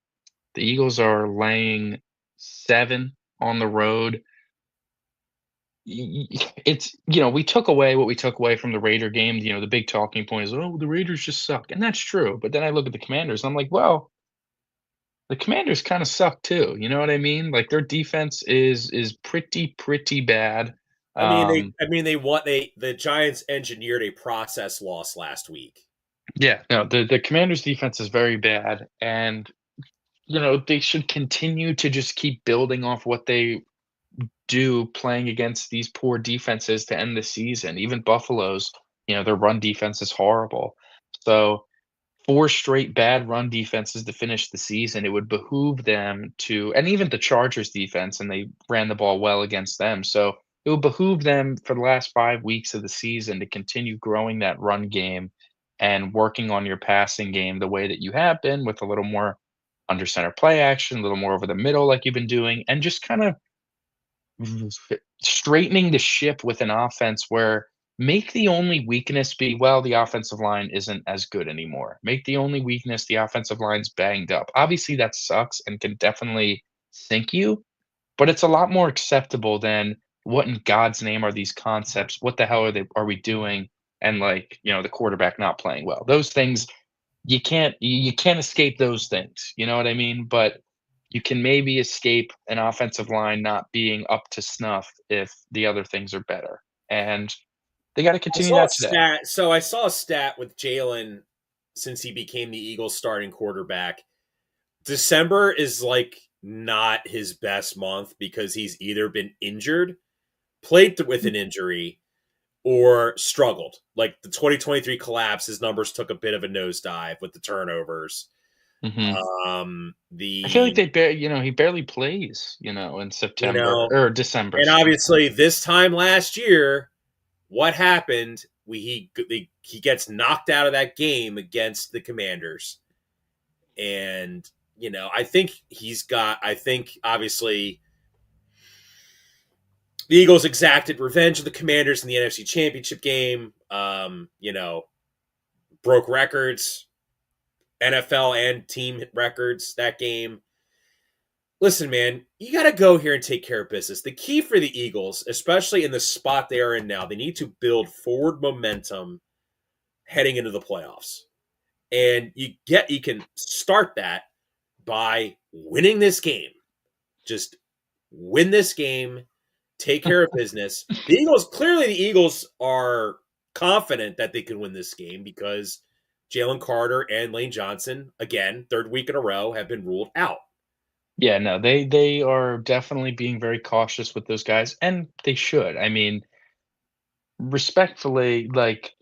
the Eagles are laying 7 on the road. It's we took away what we took away from the Raider game. The big talking point is, oh, the Raiders just suck, and that's true. But then I look at the Commanders, and I'm like, well, the Commanders kind of suck too. You know what I mean? Like their defense is pretty bad. I mean, Um, the Giants engineered a process loss last week. yeah, no, the Commanders defense is very bad, and they should continue to just keep building off what they do playing against these poor defenses to end the season. Even Buffalo's, their run defense is horrible. So 4 straight bad run defenses to finish the season, it would behoove them to, and even the Chargers defense, and they ran the ball well against them. So it would behoove them for the last 5 weeks of the season to continue growing that run game and working on your passing game the way that you have been, with a little more under center play action, a little more over the middle like you've been doing, and just kind of straightening the ship with an offense where make the only weakness be, well, the offensive line isn't as good anymore. Make the only weakness the offensive line's banged up. Obviously, that sucks and can definitely sink you, but it's a lot more acceptable than what in God's name are these concepts? What the hell are we doing? And like, the quarterback not playing well. Those things you can't escape those things, you know what I mean? But you can maybe escape an offensive line not being up to snuff if the other things are better, and they gotta I continue saw a that today. stat. So I saw a stat with Jalen since he became the Eagles starting quarterback. December is like not his best month because he's either been injured, played with an injury, or struggled. Like the 2023 collapse, his numbers took a bit of a nosedive with the turnovers. Mhm. I feel like The he barely plays, in you September know, or December, and excuse me. obviously this time last year, what happened? He gets knocked out of that game against the Commanders, and I think he's got. I think obviously the Eagles exacted revenge of the Commanders in the NFC Championship game. Broke records, NFL and team records that game. Listen, man, you got to go here and take care of business. The key for the Eagles, especially in the spot they are in now, they need to build forward momentum heading into the playoffs. And you can start that by winning this game. Just win this game, take care of business. Clearly the Eagles are confident that they can win this game because Jalen Carter and Lane Johnson, again, third week in a row, have been ruled out. Yeah, no, they are definitely being very cautious with those guys, and they should. I mean, respectfully, like,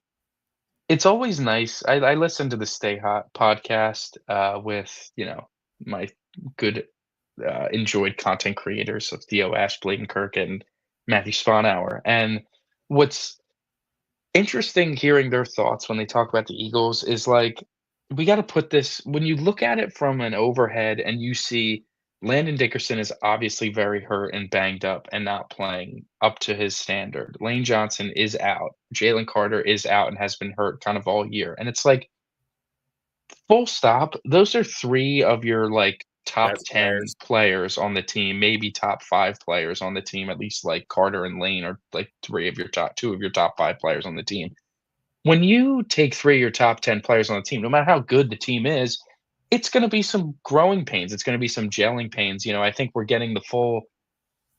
it's always nice. I listen to the Stay Hot podcast, with, my good, enjoyed content creators of Theo Ash, Bladen Kirk, and Matthew Sponhour, and what's interesting hearing their thoughts when they talk about the Eagles is like, we gotta put this when you look at it from an overhead and you see Landon Dickerson is obviously very hurt and banged up and not playing up to his standard. Lane Johnson is out. Jalen Carter is out and has been hurt kind of all year. And it's like, full stop. Those are 3 of your, like, top Best 10 players. players on the team, maybe top 5 players on the team, at least, like, Carter and Lane are, like, 2 of your top 5 players on the team. When you take 3 of your top 10 players on the team, no matter how good the team is, it's gonna be some growing pains, it's gonna be some gelling pains. I think we're getting the full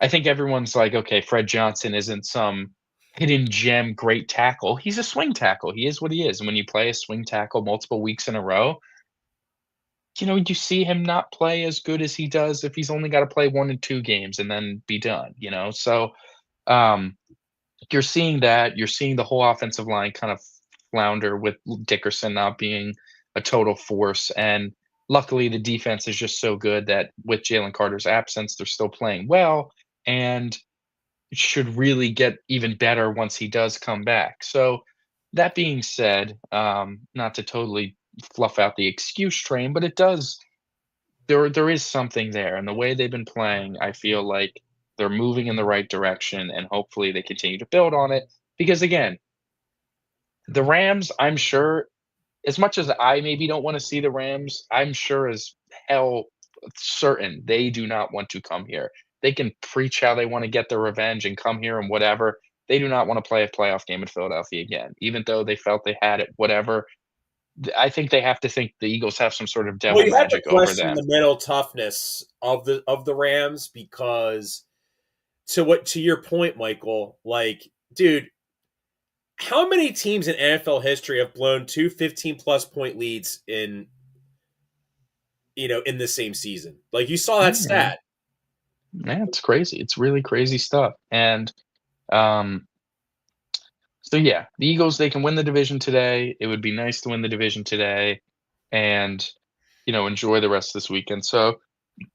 I think everyone's like, "Okay, Fred Johnson isn't some hidden gem great tackle." He's a swing tackle, he is what he is, and when you play a swing tackle multiple weeks in a row, you see him not play as good as he does if he's only gotta play 1 and 2 games and then be done? So, um you're seeing that. You're seeing the whole offensive line kind of flounder with Dickerson not being a total force. And luckily, the defense is just so good that with Jalen Carter's absence, they're still playing well and should really get even better once he does come back. So, that being said, not to totally fluff out the excuse train, but it does there is something there, and the way they've been playing, I feel like they're moving in the right direction, and hopefully they continue to build on it. Because again, the Rams, I'm sure, as much as I maybe don't want to see the Rams, I'm sure as hell certain they do not want to come here. They can preach how they want to get their revenge and come here and whatever. They do not want to play a playoff game in Philadelphia again, even though they felt they had it, whatever. I think they have to think the Eagles have some sort of Well, devil you have to magic over question the them. mental toughness of the Rams because to your point, Michael, like, dude, how many teams in NFL history have blown two 15 plus point leads in the same season? Like, you saw that Yeah, stat. yeah, it's crazy. It's really crazy stuff. And um, so yeah, the Eagles, they can win the division today. It would be nice to win the division today and enjoy the rest of this weekend. So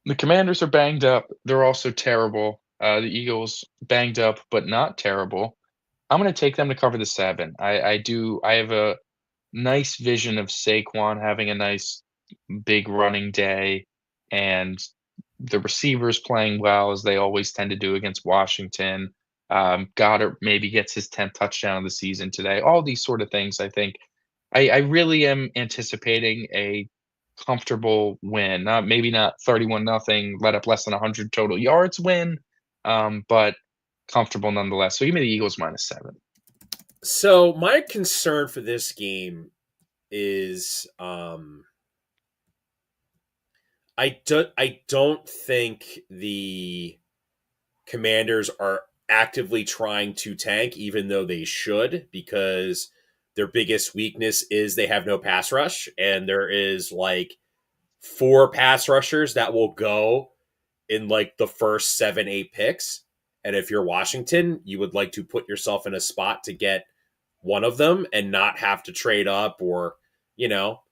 the Commanders are banged up. They're also terrible. The Eagles banged up but not terrible. I'm gonna take them to cover the 7. I have a nice vision of Saquon having a nice big running day and the receivers playing well as they always tend to do against Washington. Goddard maybe gets his 10th touchdown of the season today. All these sort of things, I think. I really am anticipating a comfortable win. Maybe not 31 nothing, let up less than 100 total yards win, but comfortable nonetheless. So give me the Eagles -7. So my concern for this game is I don't think the Commanders are actively trying to tank, even though they should, because their biggest weakness is they have no pass rush, and there is like four pass rushers that will go in like the first 7, 8 picks. And if you're Washington, you would like to put yourself in a spot to get one of them and not have to trade up or, you know,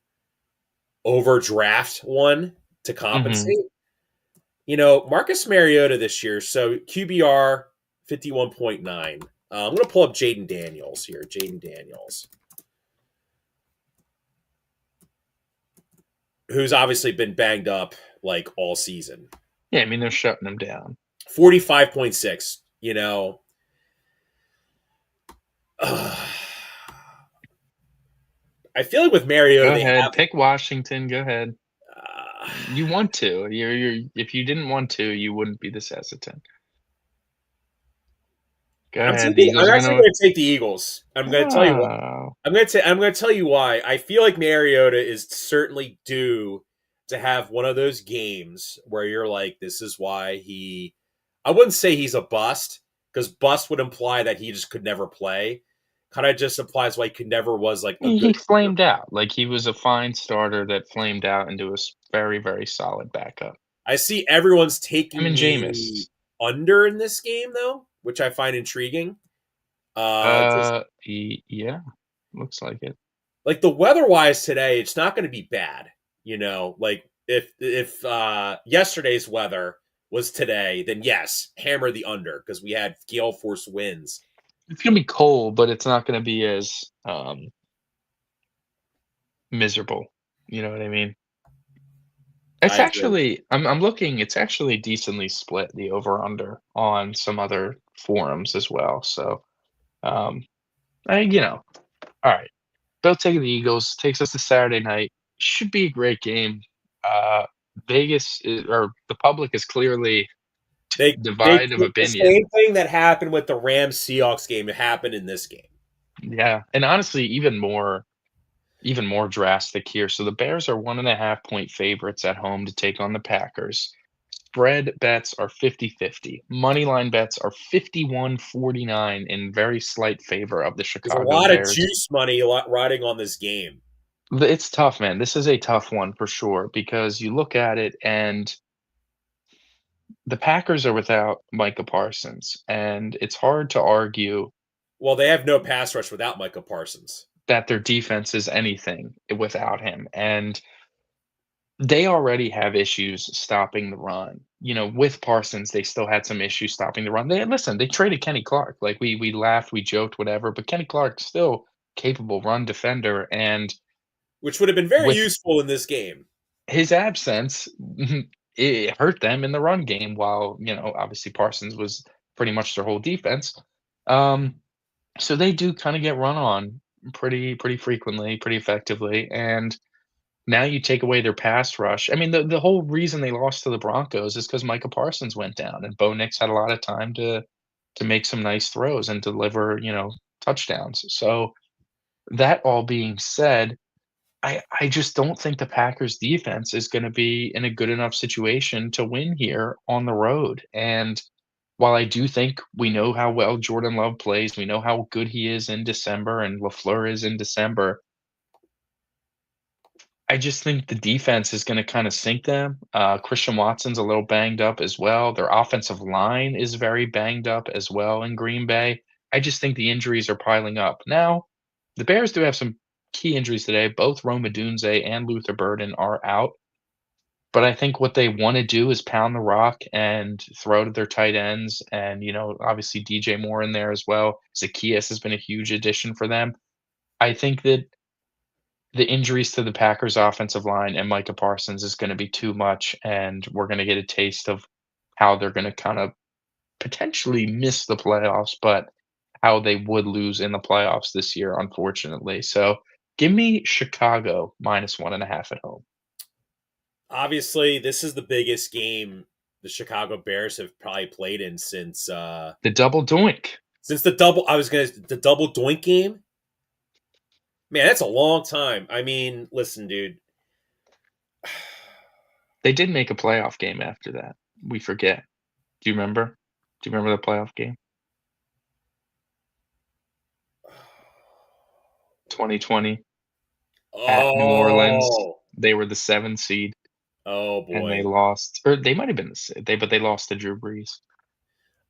overdraft one to Mhm. compensate. Marcus Mariota this year, so QBR 51.9. I'm going to pull up Jaden Daniels here. Jaden Daniels, who's obviously been banged up like all season. Yeah, I mean, they're shutting them down. 45.6. I feel like with Mariota, Go they ahead, have. pick Washington, go ahead. Uh, You want to. You're if you didn't want to, you wouldn't be this hesitant. Go ahead. The Eagles I'm are actually gonna. going to take the Eagles. I'm going to tell you. Oh, I'm going to tell you why. I feel like Mariota is certainly due to have one of those games where you're like, this is why he. I wouldn't say he's a bust because bust would imply that he just could never play. Kind of just implies why he could never was like a he good. flamed out. Like he was a fine starter that flamed out into a very, very solid backup. I see everyone's Him taking and the Jameis. under in this game though, which I find intriguing. Just Yeah, looks like it. like the weather wise today, it's not going to be bad. Like if yesterday's weather was today, then yes, hammer the under because we had gale force winds. It's gonna be cold, but it's not gonna be as miserable. You know what I mean? It's I agree. actually I'm looking, it's actually decently split, the over under on some other forums as well. So you know, all right. Both taking the Eagles takes us to Saturday night. Should be a great game. Uh Vegas is, or the public is clearly They divide of the opinion. same thing that happened with the Rams Seahawks game happened in this game. Yeah. And honestly, even more drastic here. So the Bears are 1.5 point favorites at home to take on the Packers. Spread bets are 50-50. Money line bets are 51-49 in very slight favor of the There's a Chicago lot of Bears. juice money riding on this game. It's tough, man. This is a tough one for sure because you look at it and the Packers are without Micah Parsons, and it's hard to argue Well, they have no pass rush without Micah Parsons. that their defense is anything without him. And they already have issues stopping the run. With Parsons, they still had some issues stopping the run. They traded Kenny Clark. Like we laughed, we joked, whatever, but Kenny Clark's still capable run defender. And Which would have been very with useful in this game. his absence, it hurt them in the run game, while, obviously Parsons was pretty much their whole defense. Um, so they do kind of get run on pretty frequently, pretty effectively. And now you take away their pass rush. I mean, the whole reason they lost to the Broncos is because Micah Parsons went down, and Bo Nix had a lot of time to make some nice throws and deliver, touchdowns. So that all being said, I just don't think the Packers defense is gonna be in a good enough situation to win here on the road. And while I do think we know how well Jordan Love plays, we know how good he is in December and LaFleur is in December, I just think the defense is gonna kinda sink them. Christian Watson's a little banged up as well. Their offensive line is very banged up as well in Green Bay. I just think the injuries are piling up. Now, the Bears do have some key injuries today. Both Rome Odunze and Luther Burden are out, but I think what they wanna do is pound the rock and throw to their tight ends and, obviously DJ Moore in there as well. Zaccheaus has been a huge addition for them. I think that the injuries to the Packers offensive line and Micah Parsons is gonna be too much, and we're gonna get a taste of how they're gonna kinda potentially miss the playoffs, but how they would lose in the playoffs this year, unfortunately. So, give me Chicago -1.5 at home. Obviously, this is the biggest game the Chicago Bears have probably played in The double doink. since the double doink game. Man, that's a long time. I mean, listen, dude. They did make a playoff game after that. We forget. Do you remember? Do you remember the playoff game? 2020 at New Orleans. Oh, They were the 7 seed, oh and they boy. lost, or they might have been they lost to Drew Brees.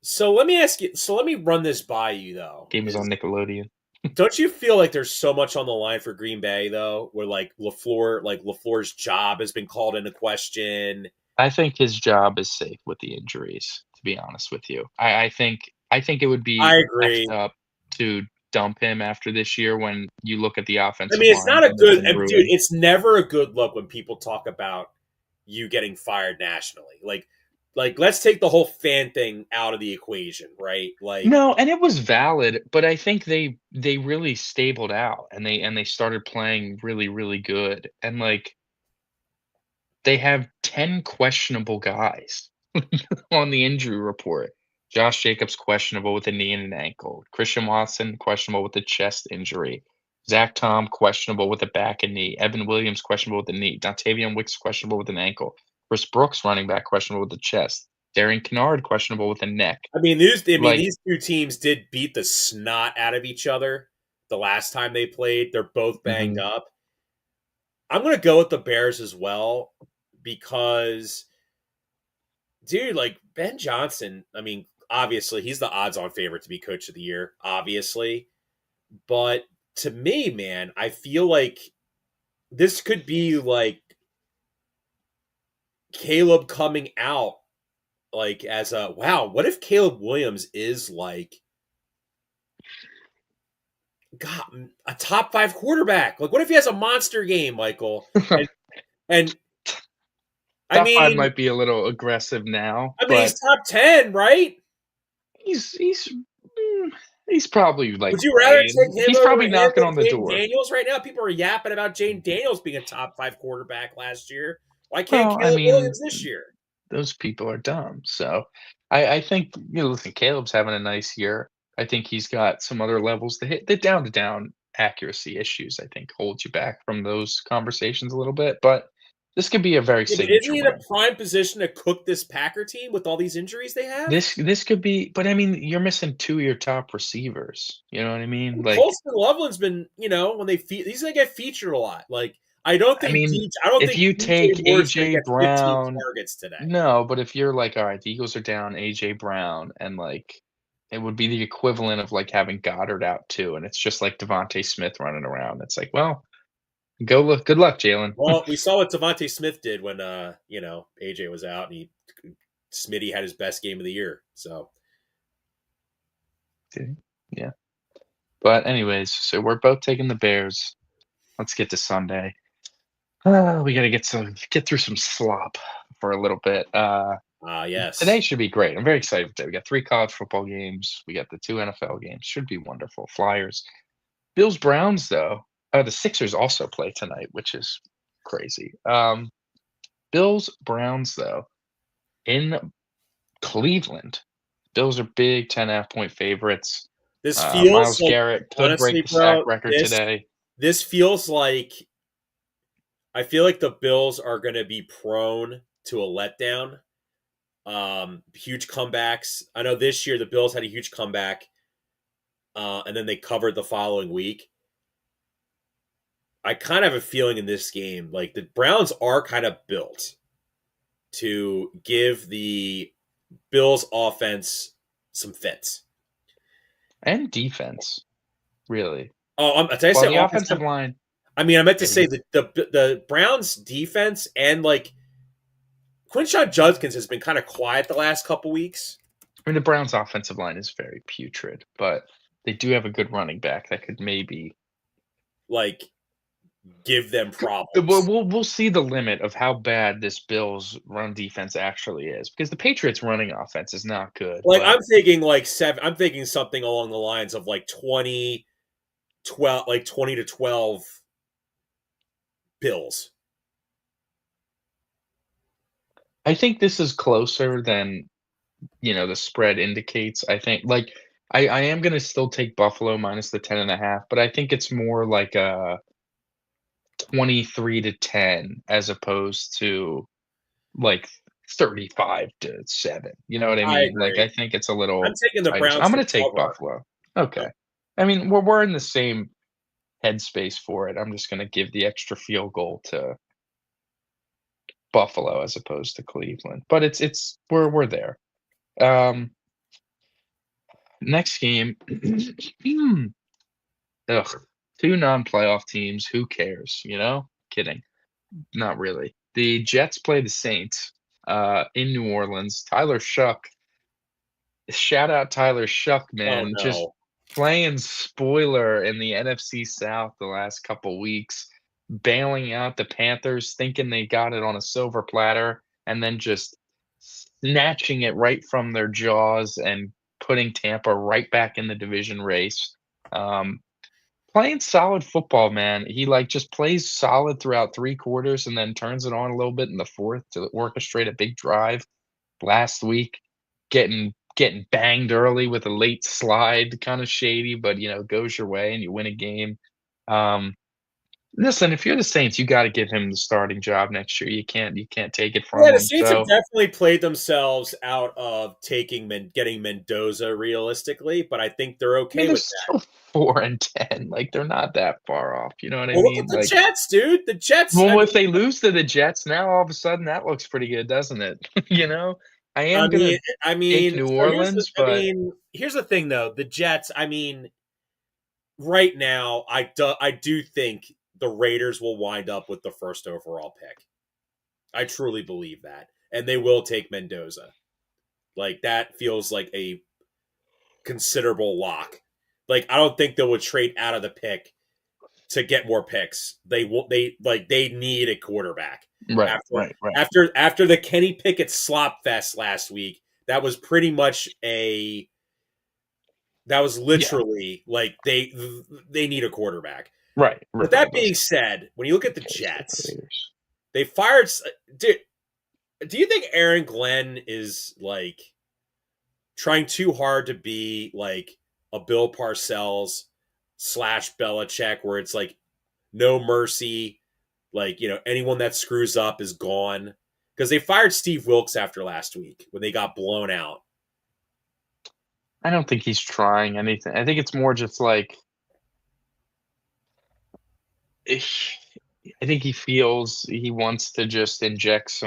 So let me ask you. So let me run this by you though. Game was on Is Nickelodeon. don't you feel like there's so much on the line for Green Bay though, where Lafleur's job has been called into question? I think his job is safe with the injuries, to be honest with you. I think it would I be effed agree. up to dump him after this year when you look at the I offensive mean, it's line not a and it's good, been dude. ruined. It's never a good look when people talk about you getting fired nationally. Like let's take the whole fan thing out of the equation, right? Like, No, and it was valid, but I think they really stabled out, and they started playing really, really good. And, like, they have 10 questionable guys on the injury report. Josh Jacobs questionable with a knee and an ankle. Christian Watson questionable with a chest injury. Zach Tom questionable with a back and knee. Evan Williams questionable with a knee. Dontavian Wicks questionable with an ankle. Chris Brooks running back questionable with the chest. Darian Kennard questionable with a neck. Like, these two teams did beat the snot out of each other the last time they played. They're both banged mhm. up. I'm going to go with the Bears as well because, dude, like Ben Johnson, obviously he's the odds-on favorite to be coach of the year, obviously. But to me, man, I feel like this could be like Caleb coming out like as a wow, what if Caleb Williams is like God, a top 5 quarterback? Like what if he has a monster game, Michael? And I top five mean, might be a little aggressive now, he's but top 10, right? he's he's probably like Would you rather right. take him He's over probably him knocking than on the Jaden door. Daniels right now? People are yapping about Jaden Daniels being a top 5 quarterback last year. Why can't Well, I Caleb mean, Williams this year? those people are dumb. So I think, listen, Caleb's having a nice year. I think he's got some other levels to hit. The down to down accuracy issues, I think, hold you back from those conversations a little bit. But this could be a very Yeah, but isn't signature he in a win. prime position to cook this Packer team with all these injuries they have? This could be, but I mean, you're missing two of your top receivers. You know what I mean? Like, Colston Loveland's been, when these they get featured a lot. Like I mean, I don't if think you DJ take Moore's going to AJ get 15 Brown, targets today. no, but if you're like, all right, the Eagles are down AJ Brown, and like, it would be the equivalent of like having Goddard out too, and it's just like Devontae Smith running around. It's like, well, good luck, Jalen. Well, we saw what Devontae Smith did when AJ was out, and Smitty had his best game of the year. So Yeah. But anyways, so we're both taking the Bears. Let's get to Sunday. We got to get through some slop for a little bit. Today yes. should be great. I'm very excited for today. We got 3 college football games. We got the 2 NFL games. Should be wonderful. Flyers. Bills Browns though. The Sixers also play tonight, which is crazy. Bills Browns though in Cleveland. Bills are big 10.5-point favorites. This feels Myles like Garrett could break honestly, the sack bro, record this today. this feels like I feel like the Bills are going to be prone to a letdown. Huge comebacks. I know this year the Bills had a huge comeback, and then they covered the following week. I kind of have a feeling in this game, like the Browns are kind of built to give the Bills offense some fits. And defense, really. Did I Well, say the offense? offensive line, I meant to yeah, say that the Browns defense and like Quinshon Judkins has been kind of quiet the last couple weeks. I mean, the Browns' offensive line is very putrid, but they do have a good running back that could maybe Like give them Well, problems. we'll see the limit of how bad this Bills run defense actually is, because the Patriots' running offense is not good, Like but I'm thinking like 7 I'm thinking something along the lines of like 20 12 like 20 to 12 Bills. I think this is closer than, the spread indicates. I think, like, I am gonna still take Buffalo minus the 10.5, but I think it's more like a 23-10 as opposed to like 35-7. You know what I I mean? Like, agree. I think it's a I'm little taking the tighter. So Browns I'm to gonna take cover. Buffalo. Okay. I mean, we're in the same headspace for it. I'm just gonna give the extra field goal to Buffalo as opposed to Cleveland. But it's we're there. Um, Next game. Ugh. 2 non-playoff teams. Who cares? Kidding. Not really. The Jets play the Saints in New Orleans. Tyler Shuck, shout out Tyler Shuck, Oh man, just no. playing spoiler in the NFC South the last couple weeks, bailing out the Panthers, thinking they got it on a silver platter, and then just snatching it right from their jaws and putting Tampa right back in the division race. Um, Playing solid football, man. He, like, just plays solid throughout 3 quarters and then turns it on a little bit in the 4th to orchestrate a big drive last week, getting getting banged early with a late slide, kind of shady, but goes your way and you win a game. Um, Listen, if you're the Saints, you got to give him the starting job next year. You can't take it Yeah, from the him. Saints have So definitely played themselves out of getting Mendoza realistically, but I think they're I mean, okay they're with that. still 4-10. Like they're not that far off. You know what I Well, look at mean? the Like, Jets, dude. The Jets. well, if they lose to the Jets now, all of a sudden that looks pretty good, doesn't it? I I am mean, gonna take New so Orleans, but here's the thing though. The Jets. Right now, I do think the Raiders will wind up with the first overall pick. I truly believe that, and they will take Mendoza. Like that feels like a considerable lock. Like I don't think they would trade out of the pick to get more picks. They will. They need a quarterback right, after right, right. after the Kenny Pickett slop fest last week. That was pretty much a that was Yeah, literally like they need a quarterback. right, With that regardless. being said, when you look at the Case with the Jets, Raiders. they fired. Dude, do you think Aaron Glenn is like trying too hard to be like a Bill Parcells slash Belichick, where it's like no mercy, like anyone that screws up is gone? Because they fired Steve Wilkes after last week when they got blown out. I don't think he's trying anything. I think it's more just like eh, I think he feels he wants to just inject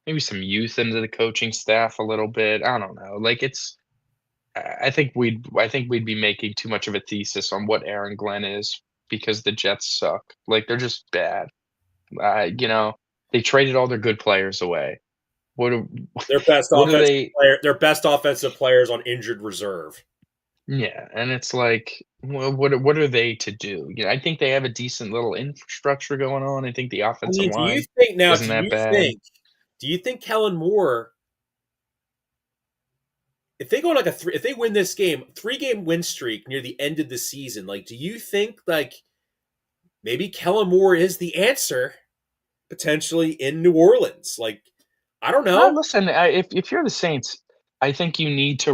maybe some youth into the coaching staff a little bit. I don't know. Like I think we'd be making too much of a thesis on what Aaron Glenn is because the Jets suck. Like they're just bad. They traded all their good players away. What do Their best what do offensive they their best offensive players on injured reserve. Yeah, and it's like, well, what are they to do? I think they have a decent little infrastructure going on. I think the offensive Do you line think now? isn't that bad. Do you think Kellen Moore, if they go like if they win this game, 3 game win streak near the end of the season, like, do you think like maybe Kellen Moore is the answer potentially in New Orleans? Like, I don't know. Listen, if you're the Saints, I think you need to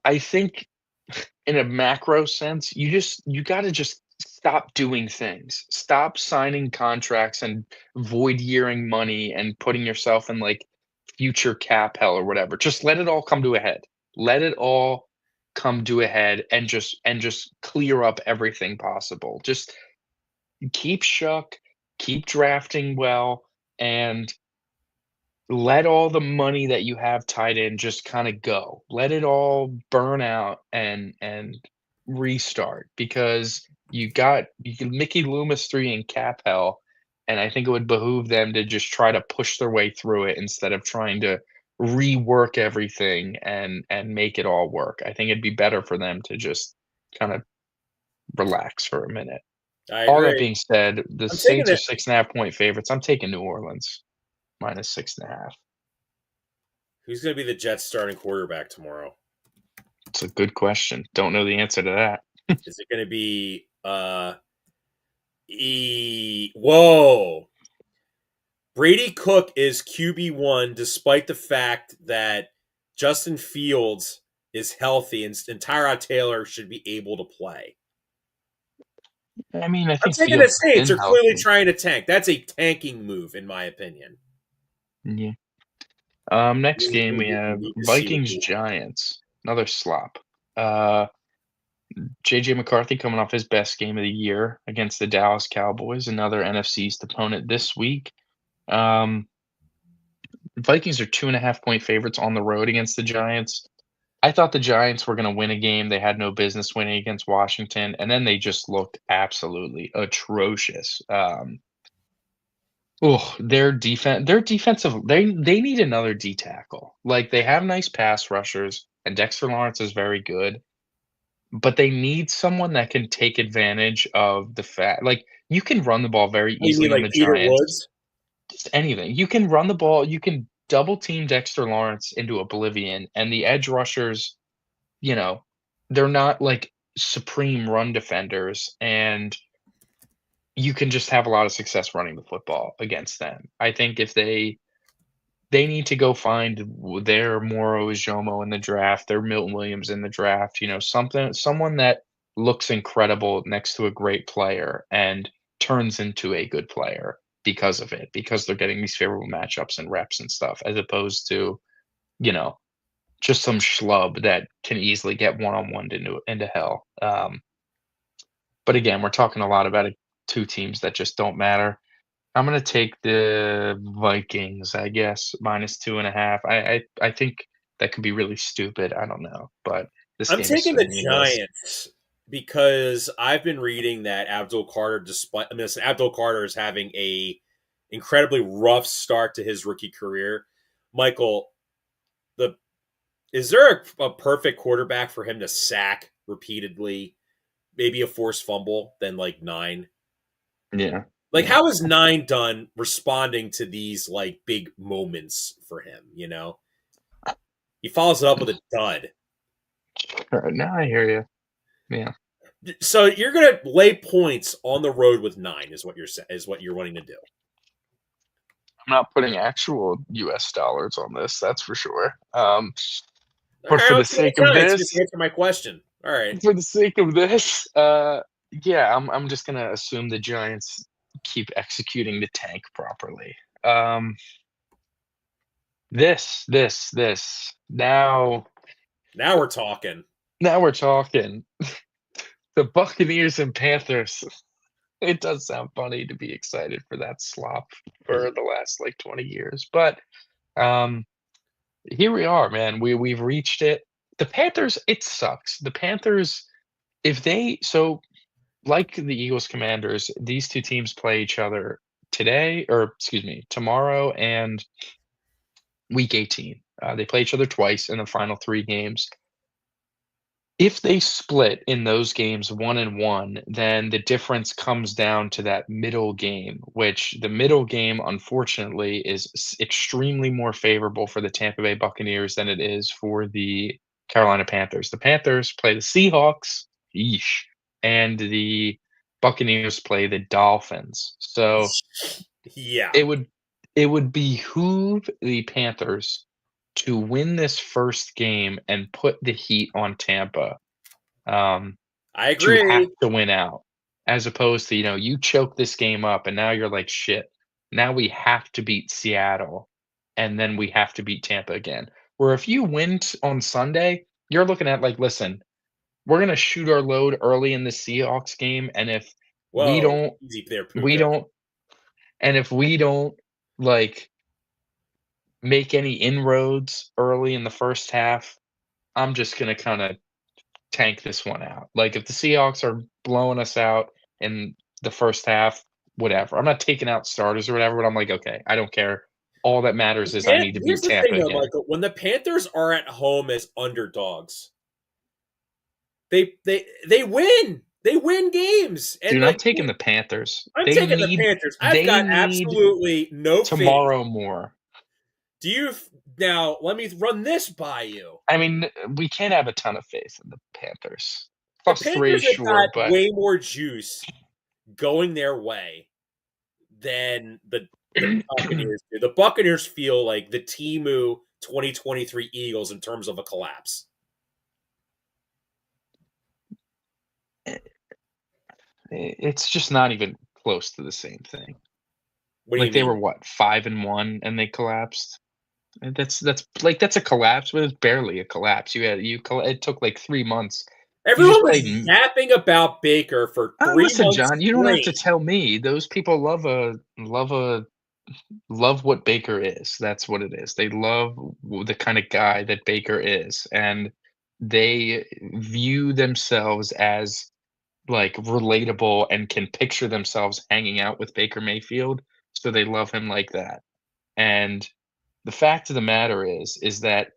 I think in a macro sense, you gotta just stop doing things. Stop signing contracts and void yearing money and putting yourself in, like, future cap hell or whatever. Just let it all come to a head. Let it all come to a head and just clear up everything possible. Just keep Shuck, keep drafting well, and let all the money that you have tied in just kinda go. Let it all burn out and restart because you can Mickey Loomis 3 in cap hell, and I think it would behoove them to just try to push their way through it instead of trying to rework everything and make it all work. I think it'd be better for them to just kinda relax for a minute. I All that agree. being said, the I'm taking Saints are it. 6.5-point favorites. I'm taking New Orleans minus 6.5. Who's going to be the Jets starting quarterback tomorrow? It's a good question. Don't know the answer to that. Is it going to be Whoa. Brady Cook is QB1 despite the fact that Justin Fields is healthy and Tyrod Taylor should be able to play. I mean, I I'm think taking the Fields has Saints been are clearly healthy. trying to tank. That's a tanking move, in my opinion. Yeah. Next game we We have need to see what Vikings they Giants. Another slop. Uh, JJ McCarthy coming off his best game of the year against the Dallas Cowboys, another NFC East opponent this week. Um, Vikings are 2.5-point favorites on the road against the Giants. I thought the Giants were going to win a game they had no business winning against Washington, and then they just looked absolutely atrocious. Oh, their defensive they need another D tackle. Like, they have nice pass rushers, and Dexter Lawrence is very good, but they need someone that can take advantage of the fact like, you can run the ball very You mean easily on like the Peter Giants, Woods? just anything. You can run the ball, you can double team Dexter Lawrence into oblivion, and the edge rushers, you know, they're not, like, supreme run defenders, and you can just have a lot of success running the football against them. I think if they need to go find their Moro Ijomo in the draft, their Milton Williams in the draft, someone that looks incredible next to a great player and turns into a good player because of it, because they're getting these favorable matchups and reps and stuff, as opposed to, you know, just some schlub that can easily get one-on-one into hell. But again, we're talking a lot about two teams that just don't matter. I'm gonna take the Vikings, I guess, -2.5. I think that could be really stupid. I don't know, but this I'm game is taking so the meaningless. Giants because I've been reading that Abdul Carter, despite I mean, listen, Abdul Carter is having a incredibly rough start to his rookie career. Michael, the is there a perfect quarterback for him to sack repeatedly? Maybe a forced fumble, then like nine. Yeah, Like, yeah. how is nine done responding to these like big moments for him? He follows it up with a dud. Sure, now I hear you. Yeah. So you're gonna lay points on the road with nine, is what you're wanting to do. I'm not putting actual US dollars on this, that's for sure. All But right, let's go with the Giants. Just answer my question. All right. for the sake of this, yeah, I'm just gonna assume the Giants keep executing the tank properly. Um, this. Now we're talking. Now we're talking. The Buccaneers and Panthers. It does sound funny to be excited for that slop for the last, like, 20 years, but, um, here we are, man. We've reached it. The Panthers, it sucks. The Panthers, if they so, like the Eagles Commanders, these 2 teams play each other today, or excuse me, tomorrow and week 18. They play each other twice in the final 3 games. If they split in those games 1 and 1, then the difference comes down to that middle game, which the middle game, unfortunately, is extremely more favorable for the Tampa Bay Buccaneers than it is for the Carolina Panthers. The Panthers play the Seahawks, yeesh, and the Buccaneers play the Dolphins. So Yeah, it would it would behoove the Panthers to win this first game and put the heat on Tampa, um, I to have agree. to win out, as opposed to, you choke this game up and now you're like, "Shit, now we have to beat Seattle, and then we have to beat Tampa again." Where if you win on Sunday, you're looking at like, "Listen, we're gonna shoot our load early in the Seahawks game, and if we Whoa, don't easy there, we Puka. don't and if we don't, like, make any inroads early in the first half, I'm just gonna kinda tank this one out." Like, if the Seahawks are blowing us out in the first half, whatever. I'm not taking out starters or whatever, but I'm like, "Okay, I don't care. All that matters is I need to Here's beat the Tampa thing, though, again." Michael. When the Panthers are at home as underdogs, they win. They win games, and Dude, I'm like taking the Panthers. I'm taking the Panthers. I've They got need absolutely no faith. tomorrow more. Do you now? Let me run this by you. I mean, we can't have a ton of faith in the Panthers. The +3, Panthers have sure, got but way more juice going their way than the Buccaneers do. The Buccaneers feel like the Timu 2023 Eagles in terms of a collapse. it's just not even close to the same thing. What do you Like, they mean? were what, 5-1 and they collapsed? And that's a collapse, but it's barely a collapse. It took, like, 3 months. You Everyone just was played m yapping about Baker for 3 months Listen, John, you don't have to straight. tell me. Those people love what Baker is. That's what it is. They love the kinda guy that Baker is, and they view themselves as, like, relatable and can picture themselves hanging out with Baker Mayfield, so they love him like that. And the fact of the matter is that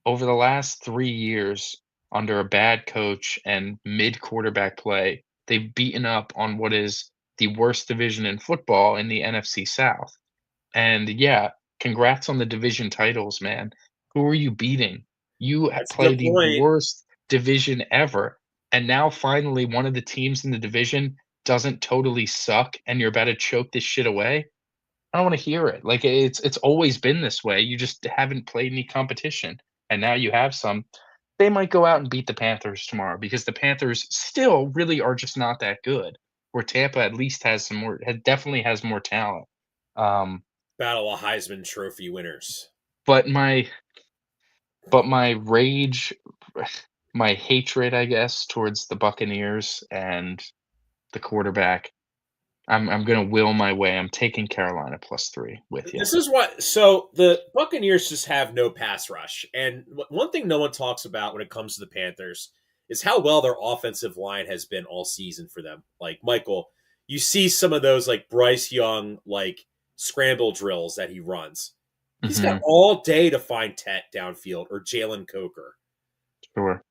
over the last 3 years, under a bad coach and mid-quarterback play, they've beaten up on what is the worst division in football in the NFC South. And yeah, congrats on the division titles, man. Who are you beating? You That's a play good the point. worst division ever, and now finally one of the teams in the division doesn't totally suck and you're about to choke this shit away, I don't wanna hear it. Like, it's always been this way, you just haven't played any competition, and now you have some. They might go out and beat the Panthers tomorrow because the Panthers still really are just not that good, where Tampa at least has some more definitely has more talent. Um, Battle of Heisman Trophy winners. but my rage, my hatred, I guess, towards the Buccaneers and the quarterback, I'm gonna will my way. I'm taking Carolina +3 with you. This is what. So the Buccaneers just have no pass rush, and one thing no one talks about when it comes to the Panthers is how well their offensive line has been all season for them. Like Michael, you see some of those like Bryce Young like scramble drills that he runs. He's got Mhm. all day to find Tet downfield or Jalen Coker. Sure.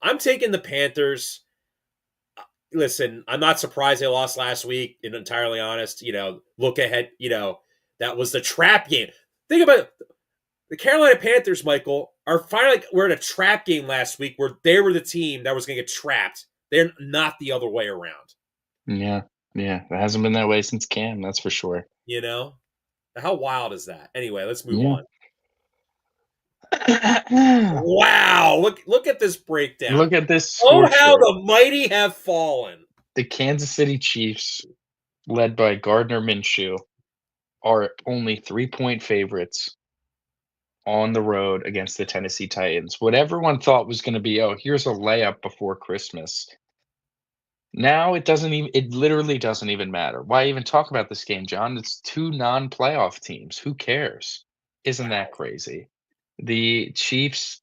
I'm taking the Panthers. Listen, I'm not surprised they lost last week, and entirely honest, look ahead, that was the trap game. Think about it. The Carolina Panthers, Michael, are finally we're in a trap game last week where they were the team that was going to get trapped. They're not the other way around. Yeah. Yeah. It hasn't been that way since Cam, that's for sure. You know? How wild is that? Anyway, let's move Yeah. on. Wow, look at this breakdown. Look at this Oh, score how chart. the mighty have fallen. The Kansas City Chiefs, led by Gardner Minshew, are only 3-point favorites on the road against the Tennessee Titans. What everyone thought was gonna be, "Oh, here's a layup before Christmas." Now it literally doesn't even matter. Why even talk about this game, John? It's 2 non-playoff teams. Who cares? Isn't that Wow. crazy? The Chiefs,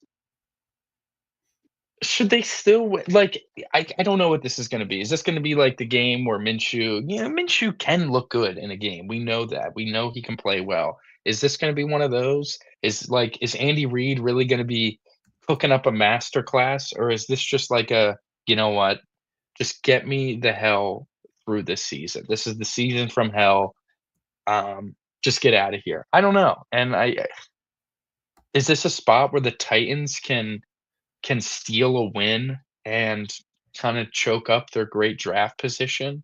should they still like, I don't know what this is gonna be. Is this gonna be like the game where Minshew can look good in a game. We know that. We know he can play well. Is this gonna be one of those? Is Andy Reid really gonna be cooking up a master class, or is this just like you know what? Just get me the hell through this season. This is the season from hell. Just get out of here. I don't know. And is this a spot where the Titans can steal a win and kinda choke up their great draft position?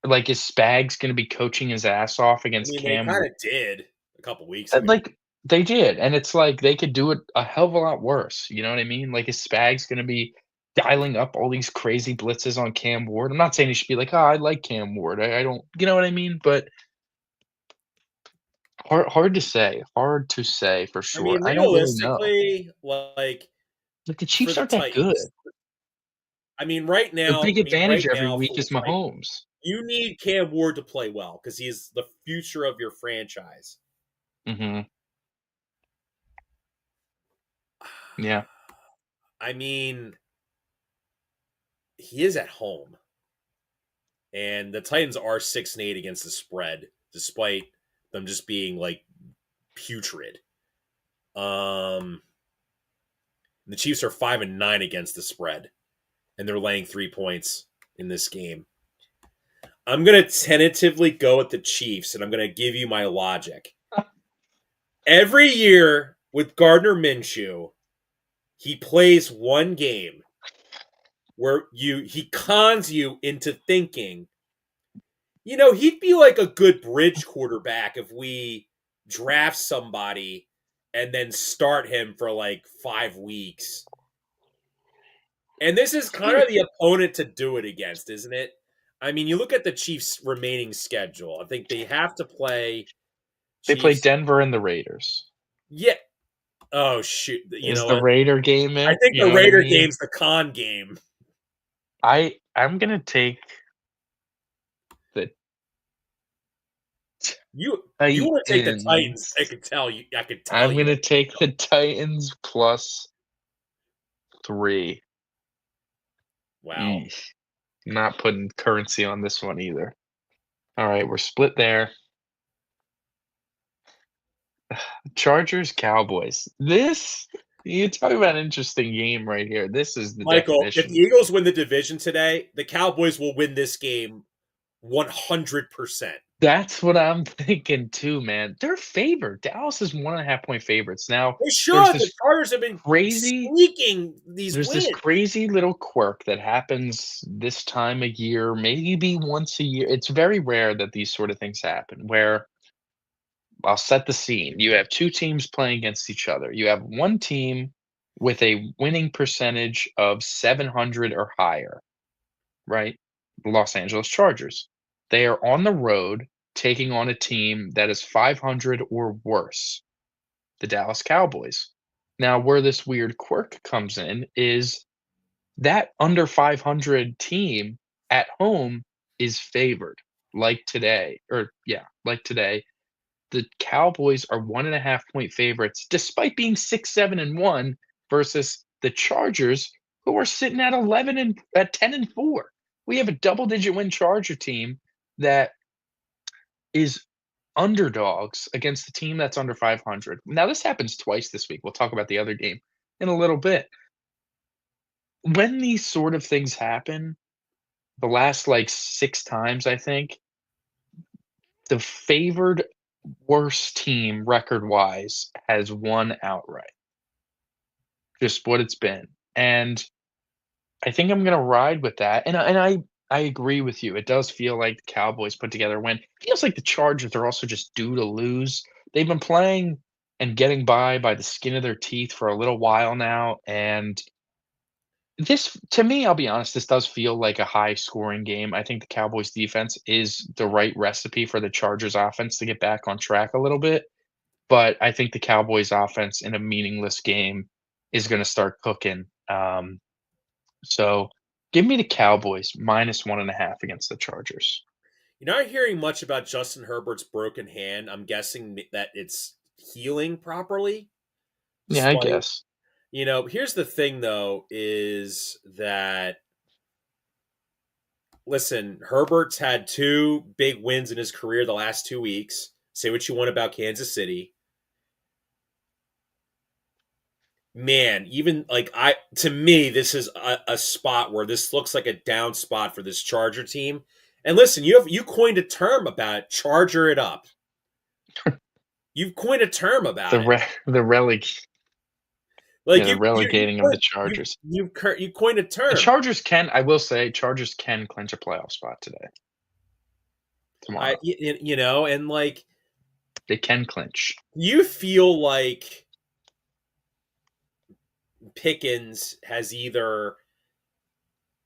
Like, is Spags gonna be coaching his ass off I against mean, they Cam? kind of did a couple weeks ago. Like, they did, and it's like they could do it a hell of a lot worse, you know what I mean? Like, is Spags gonna be dialing up all these crazy blitzes on Cam Ward? I'm not saying he should be like, "Oh, I like Cam Ward." I don't, you know what I mean? But hard to say for I sure. mean, I don't really know. realistically, like Like, the for Chiefs the aren't that good. Titans, right The now, big advantage every week for the is Titans, Mahomes. you need Cam Ward to play well because he is the future of your franchise. Mhm. Yeah. I mean, he is at home, and the Titans are 6-8 against the spread, despite them just being like putrid. Um, the Chiefs are 5-9 against the spread, and they're laying 3 points in this game. I'm gonna tentatively go with the Chiefs, and I'm gonna give you my logic. Every year with Gardner Minshew, he plays one game where he cons you into thinking, he'd be like a good bridge quarterback if we draft somebody and then start him for like 5 weeks. And this is kind of the opponent to do it against, isn't it? I mean, you look at the Chiefs' remaining schedule. I think they have to play They play Chiefs. Denver and the Raiders. Yeah. Oh shoot. You Is know the what? Raider game I there? think You the know what I Raider mean? game's the con game. I'm gonna take the You want to take the Titans? Titans. I could tell you. I could tell I'm you. gonna take the Titans +3. Wow. Eesh. Not putting currency on this one either. Alright, we're split there. Chargers, Cowboys. You talk about an interesting game right here. This is the Michael, if the definition. Eagles win the division today, the Cowboys will win this game 100%. That's what I'm thinking too, man. They're favored. Dallas is 1.5 point favorites. Now, They there's should. The this Chargers have been crazy sneaking these there's this wins. crazy little quirk that happens this time of year, maybe once a year. It's very rare that these sort of things happen, where I'll set the scene. You have 2 teams playing against each other. You have one team with a winning percentage of 700 or higher, right? The Los Angeles Chargers. They are on the road taking on a team that is 500 or worse, the Dallas Cowboys. Now, where this weird quirk comes in is that under 500 team at home is favored, like today, like today. The Cowboys are 1.5 point favorites, despite being 6-7-1, versus the Chargers, who are sitting at 10-4. We have a double-digit win Charger team that is underdogs against the team that's under 500. Now, this happens twice this week. We'll talk about the other game in a little bit. When these sort of things happen, the last like 6 times, I think, the favored worst team record-wise has won outright. Just what it's been. And I think I'm gonna ride with that. And I agree with you. It does feel like the Cowboys put together a win. Feels like the Chargers are also just due to lose. They've been playing and getting by the skin of their teeth for a little while now, and this to me, I'll be honest, this does feel like a high scoring game. I think the Cowboys defense is the right recipe for the Chargers offense to get back on track a little bit, but I think the Cowboys offense in a meaningless game is gonna start cooking. So give me the Cowboys minus 1.5 against the Chargers. You're not hearing much about Justin Herbert's broken hand. I'm guessing that it's healing properly, Yeah, I despite, guess. here's the thing though, is that, listen, Herbert's had 2 big wins in his career the last 2 weeks. Say what you want about Kansas City. Man, even like to me, this is a spot where this looks like a down spot for this Charger team. And listen, you coined a term about it, charger it up. You've coined a term The about it. re the releg Like yeah, the relegating of the Chargers. you coined a The term. Chargers can I will say, Chargers can clinch a playoff spot today, tomorrow. And like They can clinch. you feel like Pickens has either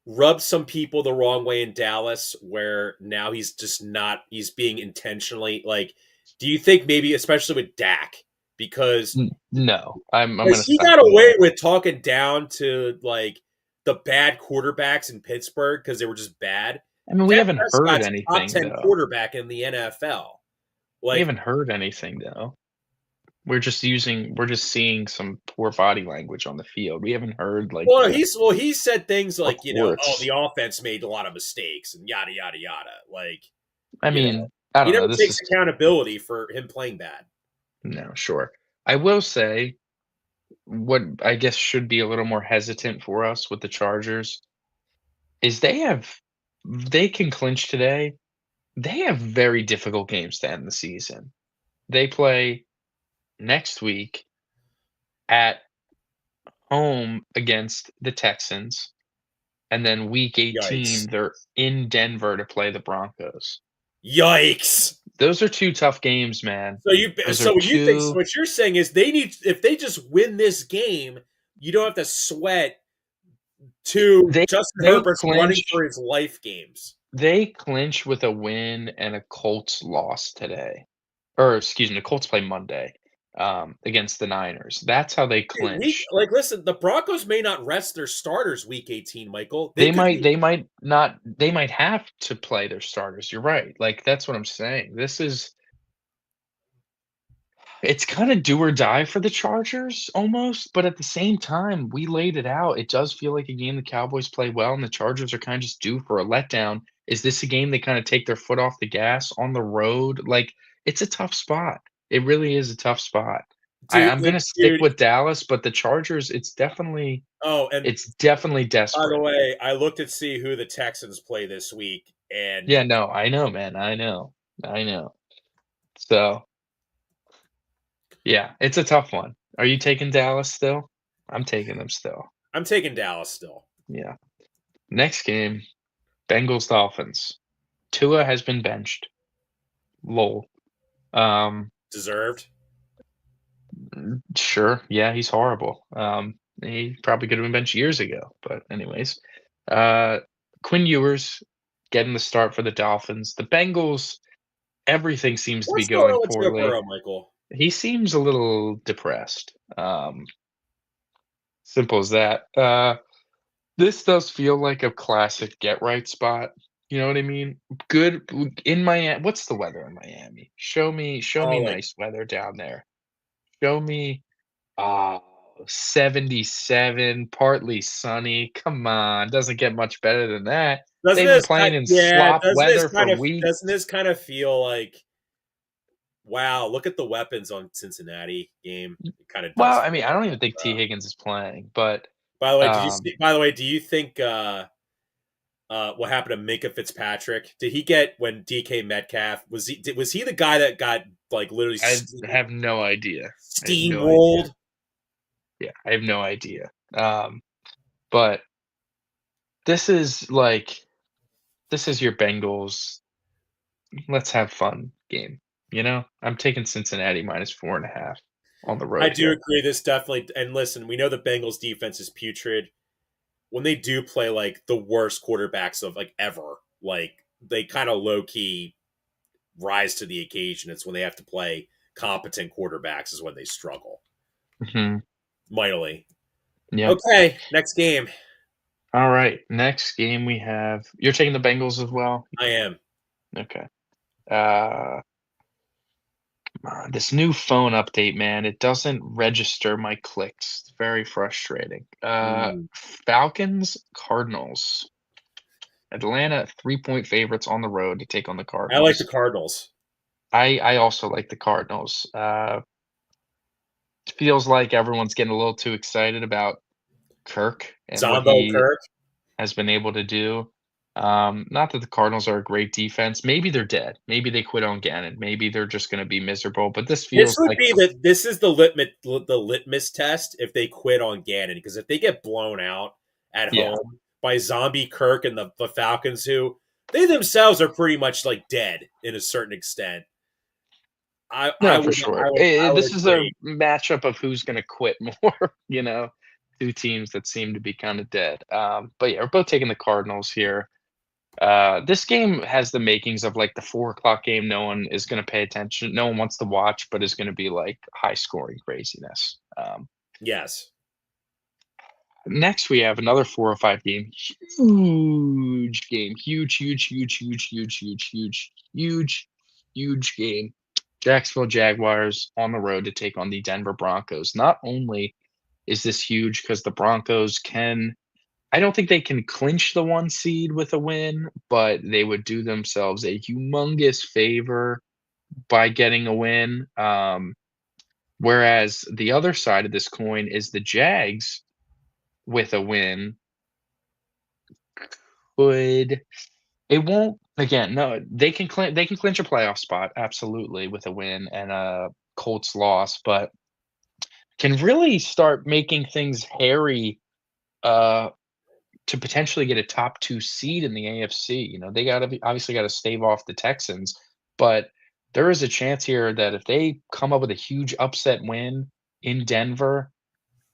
rubbed some people the wrong way in Dallas, where now he's just not, he's being intentionally like, do you think maybe, especially with Dak, because No, I'm because gonna he stop got you away there. with talking down to like the bad quarterbacks in Pittsburgh because they were just bad. I mean, we Dak haven't heard Prescott's a top anything, 10 though. quarterback in the NFL. We Like, haven't heard anything, though. We're just seeing some poor body language on the field. We haven't heard, like, the he said things like, oh, reports. the offense made a lot of mistakes and yada yada yada. Like, I you mean, know, I he don't know, never this takes is accountability for him playing bad. no, sure. I will say what I guess should be a little more hesitant for us with the Chargers is they can clinch today. They have very difficult games to end the season. They play next week at home against the Texans, and then week Yikes! 18, they're in Denver to play the Broncos. Yikes! Those are 2 tough games, man. Those are So you think, so 2 what you're saying is they need, if they just win this game, you don't have to sweat to they Justin they Herbert's running clinch for his life games. they clinch with a win and a Colts loss today. Or excuse me, the Colts play Monday, against the Niners. That's how they clinch. Listen, the Broncos may not rest their starters week 18, Michael. They They could might be. they might not they might have to play their starters, you're right. Like, that's what I'm saying. It's kinda do or die for the Chargers almost, but at the same time, we laid it out. It does feel like a game the Cowboys play well, and the Chargers are kinda just due for a letdown. Is this a game they kinda take their foot off the gas on the road? Like, it's a tough spot. It really is a tough spot. I'm gonna stick Dude. with Dallas, but the Chargers, Oh, and it's definitely by the desperate. way, I looked to see who the Texans play this week, and Yeah, no, I know, man, I know. I know. So, yeah, it's a tough one. Are you taking Dallas still? I'm taking them still. I'm taking Dallas still. Yeah. Next game, Bengals Dolphins. Tua has been benched. Lol. Um, Deserved. sure. Yeah, he's horrible. He probably could have been benched years ago. But anyways, uh, Quinn Ewers getting the start for the Dolphins. The Bengals, everything seems to be What's going going on with Joe poorly. Burrow, Michael? He seems a little depressed. Simple as that. This does feel like a classic get right spot. You know what I mean? Good in Miami. What's the weather in Miami? Show me Oh, like nice weather down there. Show me uh 77, partly sunny. Come on, doesn't get much better than that. doesn't They've been this kind? playing in Yeah, slop weather for weeks. doesn't this kind of feel like wow? Look at the weapons on Cincinnati game. It kind of Well, does I mean, feel I don't like. even think T. Higgins is playing, but By the way, did you um, see? By the way, do you think what happened to Minka Fitzpatrick? Did he get when DK Metcalf was he the guy that got like literally I have no idea. I have no idea. steamrolled? Yeah, I have no idea. But this is like this is your Bengals. Let's have fun game. You know, I'm taking Cincinnati minus 4.5 on the I road do here. agree. This definitely. And listen, we know the Bengals defense is putrid. When they do play like the worst quarterbacks of like ever, like they kind of low key rise to the occasion. It's when they have to play competent quarterbacks is when they struggle Hmm. mightily. Yep. Okay, next game. All right. Next game we have. You're taking the Bengals as well. I am. Okay. Uh, this new phone update, man, it doesn't register my clicks. It's very frustrating. Mm. Falcons, Cardinals. Atlanta 3-point favorites on the road to take on the I like the Cardinals. Cardinals. I also like the Cardinals. Feels like everyone's getting a little too excited about Kirk and what Zombo he Kirk. has been able to do. Not that the Cardinals are a great defense. Maybe they're dead. Maybe they quit on Gannon. Maybe they're just going to be miserable. But this This feels would like be this is the litmus test if they quit on Gannon because if they get blown out at yeah, home by Zombie Kirk and the Falcons, who they themselves are pretty much like dead in a certain extent. no, for sure. I would This is a agree. matchup of who's going to quit more. You know, two teams that seem to be kind of dead. But yeah, we're both taking the Cardinals here. This game has the makings of like the 4 o'clock game. No one is going to pay attention. No one wants to watch, but is going to be like high scoring craziness. Yes. Next, we have another 4 or 5 game. Huge game. Huge, huge, huge, huge, huge, huge, huge, huge, huge game. Jacksonville Jaguars on the road to take on the Denver Broncos. Not only is this huge because the Broncos can I don't think they can clinch the 1 seed with a win, but they would do themselves a humongous favor by getting a win. Whereas the other side of this coin is the Jags with a win could it won't again, no, they can clinch a playoff spot absolutely with a win and a Colts loss, but can really start making things hairy uh to potentially get a top 2 seed in the AFC. You know, they gotta be obviously gotta stave off the Texans, but there is a chance here that if they come up with a huge upset win in Denver,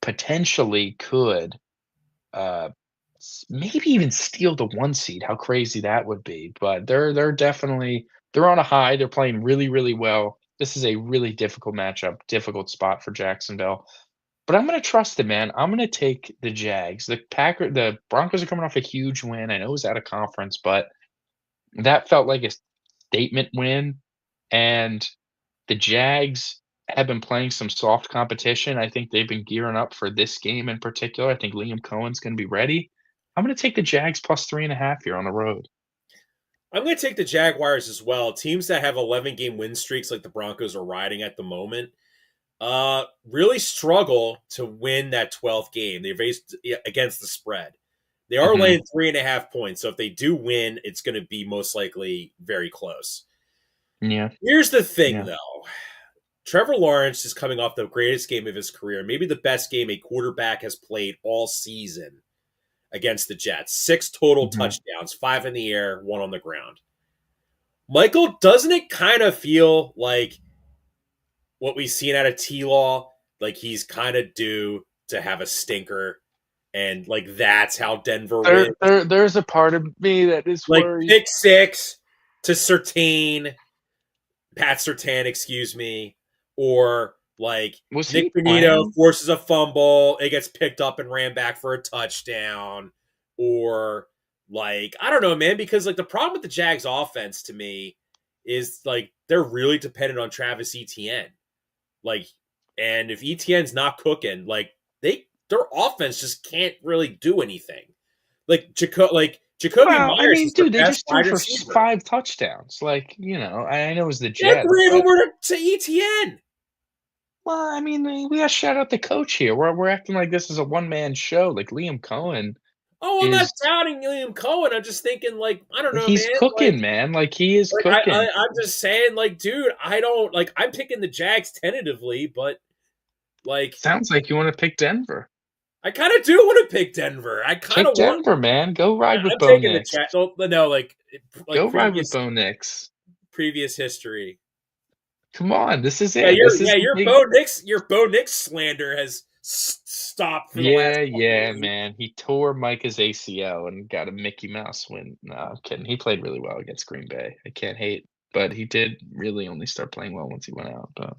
potentially could, maybe even steal the 1 seed. How crazy that would be, but they're definitely they're on a high, they're playing really, really well. This is a really difficult matchup, difficult spot for Jacksonville. But I'm gonna trust it, man. I'm gonna take the Jags. The Broncos are coming off a huge win. I know it was out of conference, but that felt like a statement win. And the Jags have been playing some soft competition. I think they've been gearing up for this game in particular. I think Liam Cohen's gonna be ready. I'm gonna take the Jags plus 3.5 here on the road. I'm going to take the Jaguars as well. Teams that have 11 game win streaks like the Broncos are riding at the moment really struggle to win that 12th game. They faced against the spread. They are Mhm. laying 3.5 points. So if they do win, it's going to be most likely very close. Yeah. Here's the thing, Yeah. though. Trevor Lawrence is coming off the greatest game of his career, maybe the best game a quarterback has played all season against the Jets. 6 total Mhm. touchdowns, 5 in the air, 1 on the ground. Michael, doesn't it kind of feel like what we've seen out of T-Law, like he's kind of due to have a stinker, and like that's how Denver wins? There's a part of me that is Like worried. pick six to Pat Surtain, excuse me, or like Was Nick he Bonito playing? forces a fumble, it gets picked up and ran back for a touchdown, or like I don't know, man, because like the problem with the Jags offense to me is like they're really dependent on Travis Etienne. Like, and if Etienne's not cooking, like their offense just can't really do anything. Jacoby Well, I Myers mean, is their dude, they best just threw wide for receiver. 5 touchdowns. Like, I know it was the Yeah, Jets, 3 of them but were to Etienne. well, I mean, we gotta shout out the coach here. We're acting like this is a one-man show. Like, Liam Cohen Oh, I'm not is doubting William Cohen. I'm just thinking, like, I don't know, he's man. Like, cooking, man. Like, he is like cooking. I'm just saying, like, dude, I don't like. I'm picking the Jags tentatively, but like, Sounds like you wanna pick Denver. I kind of do want to pick Denver. I kind Pick of want. Denver, man. Go ride with I'm Bo taking the Nix. chat. No, like Go ride with previous Bo Nix. previous history. Come on, this is Yeah, it. This is the big Your Bo Nix slander has stopped for the last yeah, couple of yeah, weeks. man. He tore Micah's ACL and got a Mickey Mouse win. No, I'm kidding. He played really well against Green Bay. I can't hate, but he did really only start playing well once he went out. But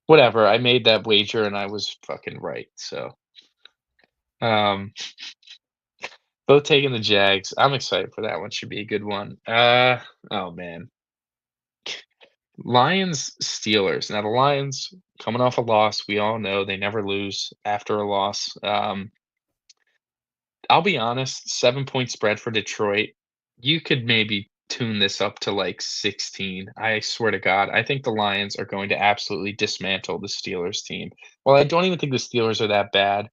whatever. I made that wager and I was fucking right. So, um, both taking the Jags. I'm excited for that one. Should be a good one. Oh man, Lions Steelers. Now the Lions coming off a loss. We all know they never lose after a loss. I'll be honest, 7-point spread for Detroit. You could maybe tune this up to like 16. I swear to God, I think the Lions are going to absolutely dismantle the Steelers team. Well, I don't even think the Steelers are that bad.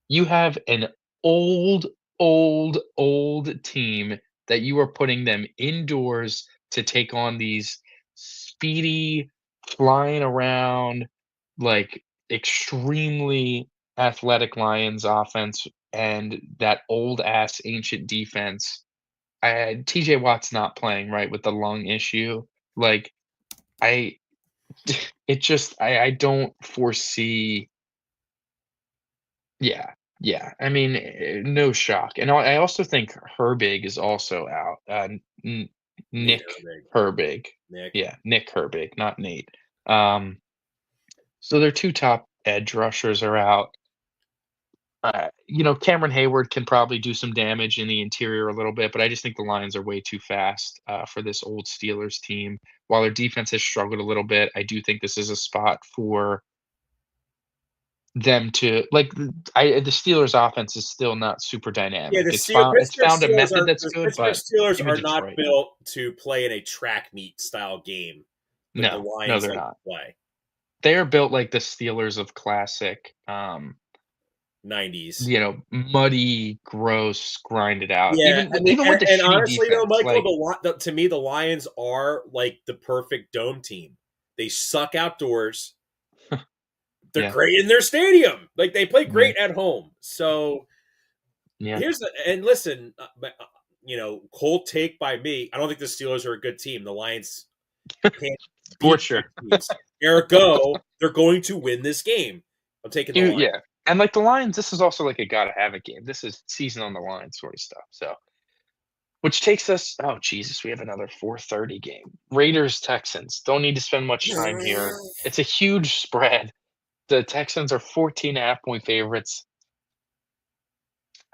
You have an old, old team that you are putting them indoors to take on these speedy, flying around, like extremely athletic Lions offense and that old ass ancient defense. TJ Watt's not playing right with the lung issue. Like I it just I don't foresee yeah, yeah. I mean, no shock. And I also think Herbig is also out. N Nate Nick Herbig, Herbig. Nick. Yeah, Nick Herbig, not Nate. Um, so their 2 top edge rushers are out. Cameron Hayward can probably do some damage in the interior a little bit, but I just think the Lions are way too fast for this old Steelers team. While their defense has struggled a little bit, I do think this is a spot for them to like. The Steelers' offense is still not super Yeah, dynamic. It's found a method that's The good, Pittsburgh but Steelers even are not Detroit, built to play in a track meet style game that the no, no, Lions they're like to not. play. They are built like the Steelers of classic, 90s. muddy, gross, grinded out. Yeah, Even with the and shitty honestly though, defense, Michael, like to me the Lions are like the perfect dome team. They suck outdoors. They're yeah, great in their stadium. Like they play yeah, great at home. So yeah, here's the and listen, cold take by me. I don't think the Steelers are a good team. The Lions can't for beat sure. good teams. Ergo, they're going to win this game. I'm taking the You line. yeah, and like the Lions, this is also like a gotta have it game. This is season on the line sort of stuff. So, which takes us. Oh Jesus, we have another 4:30 game. Raiders Texans. Don't need to spend much time here. It's a huge spread. The Texans are 14 and a half point favorites.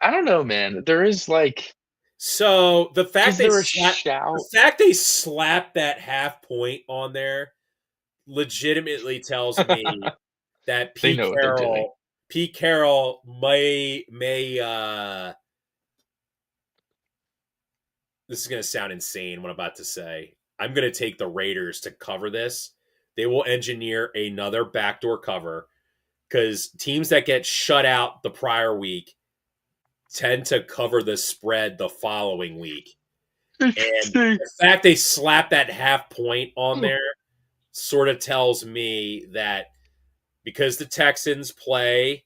I don't know, man. There is like, So is there a shout? the fact they slapped that half point on there legitimately tells me that They know what they're doing. Pete Carroll may this is going to sound insane what I'm about to say. I'm going to take the Raiders to cover this. They will engineer another backdoor cover because teams that get shut out the prior week tend to cover the spread the following week. And the fact they slapped that half point on there sort of tells me that because the Texans play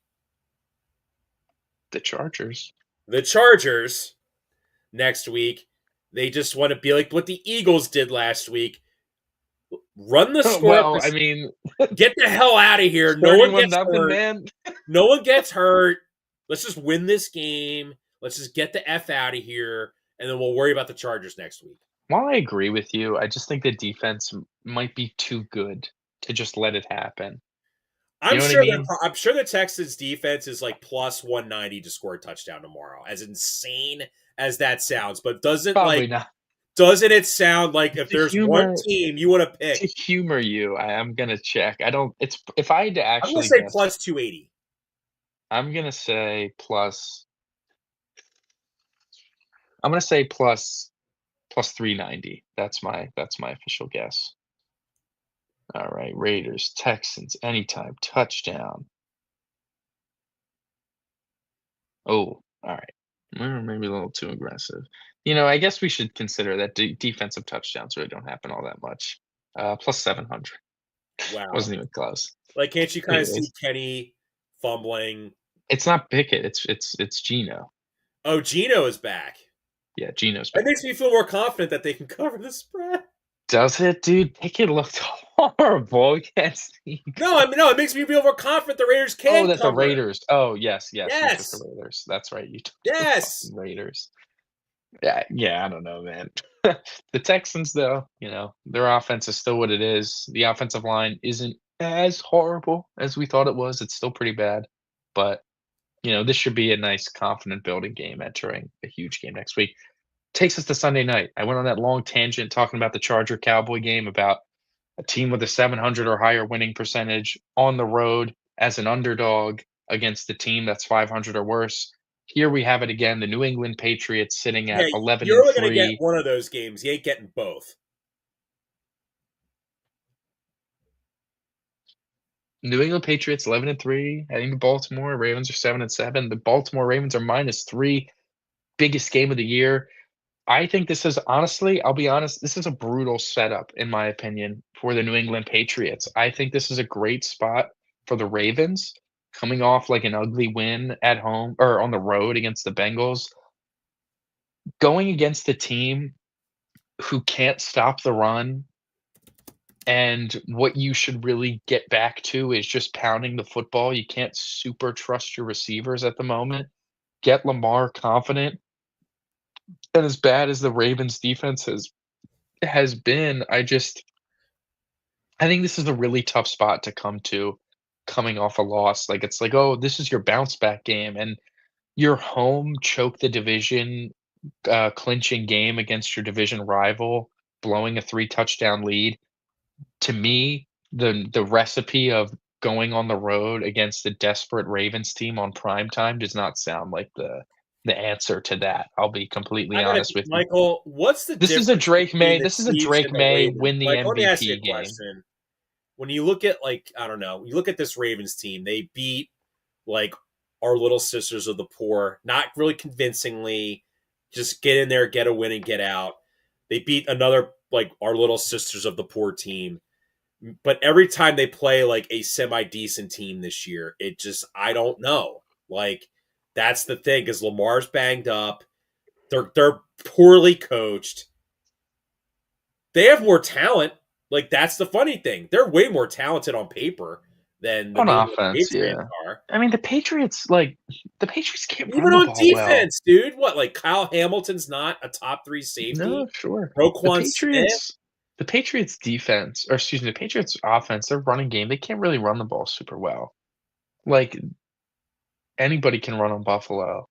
The Chargers. the Chargers next week, they just want to be like what the Eagles did last week. Run the score up. Well, I mean, Get the hell out of here. No one 31 gets nothing, hurt. man. No one gets hurt. Let's just win this game. Let's just get the F out of here. And then we'll worry about the Chargers next week. While I agree with you, I just think the defense might be too good to just let it happen. You I'm know what I sure mean? I'm sure the Texans defense is like plus 190 to score a touchdown tomorrow. As insane as that sounds, but Probably not. doesn't it sound like if To there's one humor team you want to to pick? humor you, I'm gonna check. I don't it's if I had to I'm going to actually say guess, plus 280. I'm gonna say plus I'm gonna say plus 390. That's my official guess. Alright, Raiders, Texans, anytime, touchdown. Oh, alright. Maybe a little too aggressive. I guess we should consider that defensive touchdowns really don't happen all that much. Plus 700. Wow. Wasn't even close. Like, can't you kind of see Anyways, Kenny fumbling? it's not Pickett, it's Geno. Oh, Gino is back. Yeah, Geno's That back. makes me feel more confident that they can cover the spread. Does it, dude? Pickett looked horrible against the No, I mean, no, it makes me feel more confident the Raiders Oh, can that the cover. Raiders. Oh, yes, you took the Yes. Raiders. That's right, you took the Yes. fucking Raiders. Yeah, I don't know, man. The Texans, though, their offense is still what it is. The offensive line isn't as horrible as we thought it was. It's still pretty bad, but, this should be a nice confident building game entering a huge game next week. Takes us to Sunday night. I went on that long tangent talking about the Charger-Cowboy game, about a team with a 700 or higher winning percentage on the road as an underdog against a team that's 500 or worse. Here we have it again, the New England Patriots sitting Yeah, at 11 you're and only going to get 3. one of those games. You ain't getting both. New England Patriots 11 and 3, heading to Baltimore. Ravens are 7 and 7. The Baltimore Ravens are -3. Biggest game of the year. I think this is honestly, I'll be honest, this is a brutal setup, in my opinion, for the New England Patriots. I think this is a great spot for the Ravens coming off like an ugly win at home or on the road against the Bengals. Going against a team who can't stop the run, and what you should really get back to is just pounding the football. You can't super trust your receivers at the moment. Get Lamar confident. And as bad as the Ravens defense has been, I think this is a really tough spot to come to coming off a loss. Like, it's like, "Oh, this is your bounce back game," and your home choke the division, clinching game against your division rival, blowing a 3 touchdown lead. To me, the recipe of going on the road against a desperate Ravens team on prime time does not sound like the answer to that. I'll be completely I got to, honest with you. Michael, what's the This is a difference Drake between May the this is a Chiefs Drake and the May Ravens? win the Michael, let me ask you a MVP game. question. When you look at, like, I don't know, you look at this Ravens team, they beat, like, our little sisters of the poor, not really convincingly, just get in there, get a win, and get out. They beat another, like, our little sisters of the poor team. But every time they play, like, a semi decent team this year, it just, I don't know. Like, that's the thing, because Lamar's banged up. They're poorly coached. They have more talent. Like, that's the funny thing. They're way more talented on paper than the On New England offense, Patriots yeah. are. I mean, the Patriots can't Even run the on ball well. defense, dude. What, like Kyle Hamilton's not a top three No, safety? sure. The Roquan Smith? Patriots the Patriots defense or excuse me, the Patriots offense, their running game, they can't really run the ball super well. Like, anybody can run on Buffalo.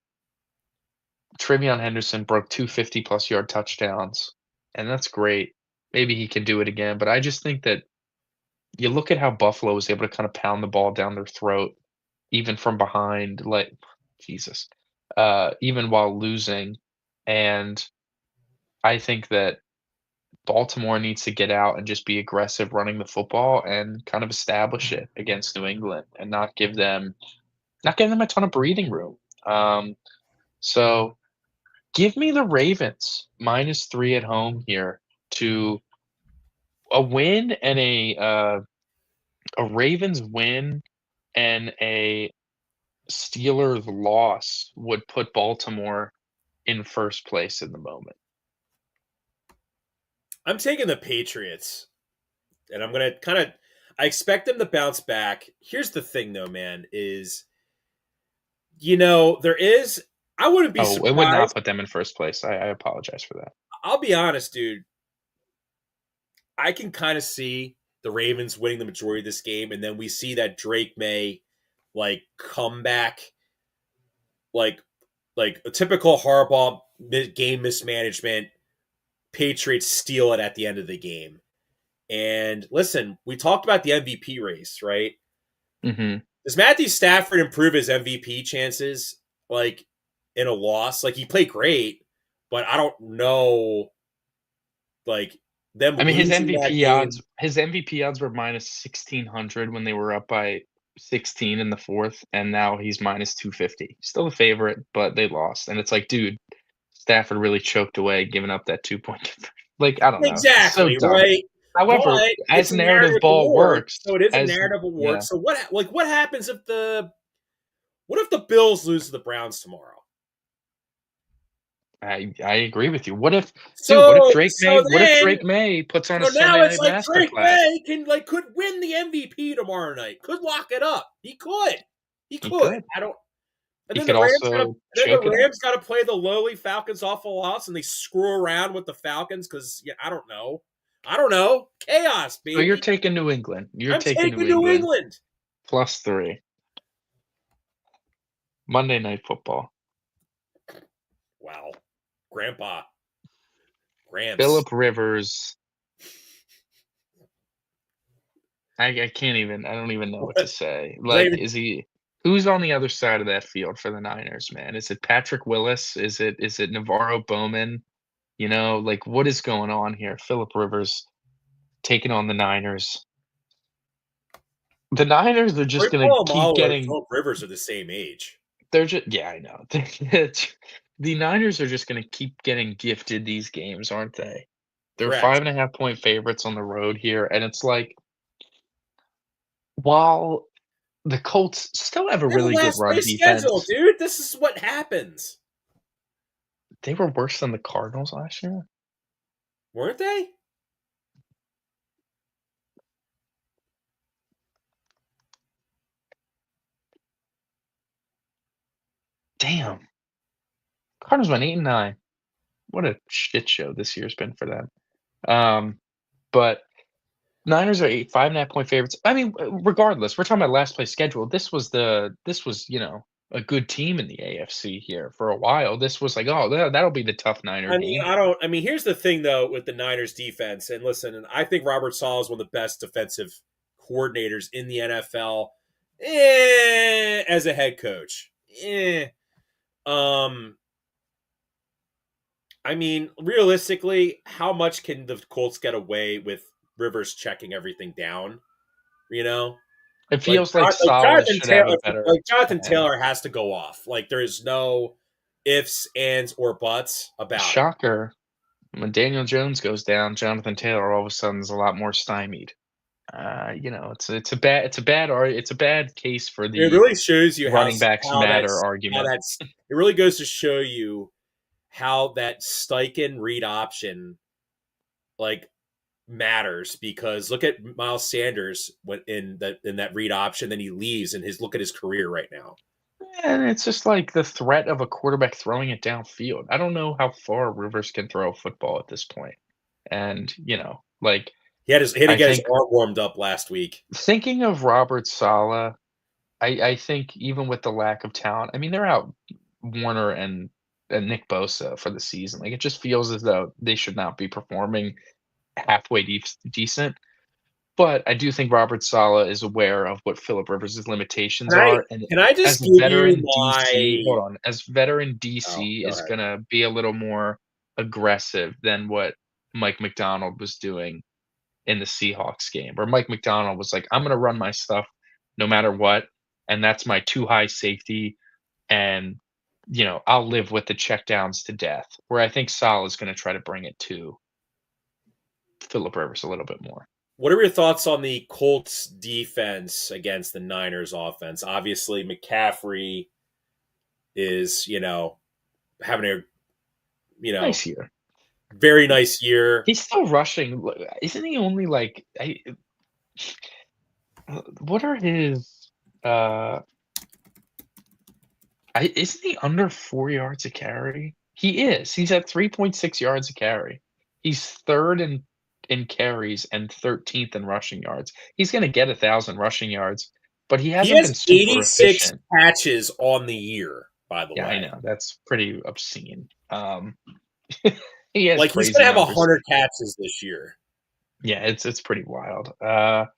Travion Henderson broke 2 50-plus yard touchdowns, and that's great. Maybe he can do it again, but I just think that you look at how Buffalo was able to kinda pound the ball down their throat, even from behind, like Jesus, even while losing, and I think that Baltimore needs to get out and just be aggressive running the football and kind of establish it against New England and not give them a ton of breathing room. So Give me the Ravens -3 at home here to a win and a Ravens win and a Steelers loss would put Baltimore in first place in the moment. I'm taking the Patriots, and I'm gonna kind of. I expect them to bounce back. Here's the thing, though, man, is there is. I wouldn't be Oh, it would not surprised. put them in first place. I apologize for that. I'll be honest, dude. I can kind of see the Ravens winning the majority of this game, and then we see that Drake May come back, like like a typical Harbaugh game mismanagement. Patriots steal it at the end of the game. And listen, we talked about the MVP race, right? Mhm. Does Matthew Stafford improve his MVP chances in a loss? Like he played great, but I don't know like them I mean, losing that game. his MVP odds were -1,600 when they were up by 16 in the 4th, and now he's -250. Still a favorite, but they lost, and it's like, dude, Stafford really choked away giving up that 2-point difference. Like, I don't know. It's so Exactly, dumb. right? However, But it's as a narrative narrative ball award, works, so it is a as narrative award. yeah, So what happens if the Bills lose to the Browns tomorrow? I agree with you. What if dude, So so What if then Drake May puts on a so now Sunday it's night like Drake masterclass? May could win the MVP tomorrow night. Could lock it up. He could. He He could. could. I don't. And He then could the Rams got to. also Then the choke it up. Rams got to play the lowly Falcons awful loss, and they screw around with the Falcons because I don't know. I don't know. Chaos, So you're baby. taking New England. You're I'm taking New taking New England England. +3. Monday Night Football. Wow, Grandpa, Gramps. Philip Rivers. I can't even. I don't even know what to say. Like, Raven, who's on the other side of that field for the Niners, man? Is it Patrick Willis? Is it Navarro Bowman? Like what is going on here? Philip Rivers taking on the Niners. The Niners are just Rick gonna keep Polamalu and getting Philip Rivers are the same age. they're just yeah, I know. The Niners are just gonna keep getting gifted these games, aren't they? They're Correct. 5.5 point favorites on the road here, and it's like, while the Colts still have a They're the really good last run place schedule, defense, dude. This is what happens, they were worse than the Cardinals last year. weren't they? Damn. Cardinals went 8-9. What a shit show this year's been for them. But Niners are 5.5 point favorites. I mean, regardless, we're talking about last place schedule. This was a good team in the AFC here for a while. This was like, oh, that'll be the tough Niner I mean, game. I don't. I mean, here's the thing though with the Niners defense, and listen, and I think Robert Saleh is one of the best defensive coordinators in the NFL. As a head coach, um, I mean, realistically, how much can the Colts get away with Rivers checking everything down? You know, It like feels like like Salah Jonathan should have a Taylor, better plan. Has to go off. Like there is no ifs, ands, or buts about it. Shocker. When Daniel Jones goes down, Jonathan Taylor all of a sudden is a lot more stymied. It's a bad case for It the really shows you running backs how matter that's how argument. that's. It really goes to show you how that Steichen read option like matters because look at Miles Sanders when in that read option, then he leaves and look at his career right now. And it's just like the threat of a quarterback throwing it downfield. I don't know how far Rivers can throw a football at this point. And, like He had to I get his think arm warmed up last week. thinking of Robert Saleh, I think even with the lack of talent, I mean, they're out Warner and Nick Bosa for the season. Like, it just feels as though they should not be performing halfway decent. But I do think Robert Saleh is aware of what Philip Rivers' limitations Can I are, and can I as just give you my? veteran Oh, DC go is ahead. gonna be a little more aggressive than what Mike McDonald was doing in the Seahawks game, where Mike McDonald was like, "I'm gonna run my stuff no matter what, and that's my too high safety, and I'll live with the checkdowns to death, where I think Sal is gonna try to bring it to Philip Rivers a little bit more. What are your thoughts on the Colts defense against the Niners offense? Obviously, McCaffrey is, having a, you know, Nice year. very nice year. He's still rushing. Isn't he only like what are his isn't he under 4 yards a carry? He is. He's at 3.6 yards a carry. He's third in carries and 13th in rushing yards. He's gonna get 1,000 rushing yards, but he He hasn't has been super 86 efficient. catches on the year, by the Yeah, I way. know. That's pretty obscene. He has Like, he's crazy going to have numbers. 100 catches this year. Yeah, it's pretty wild. But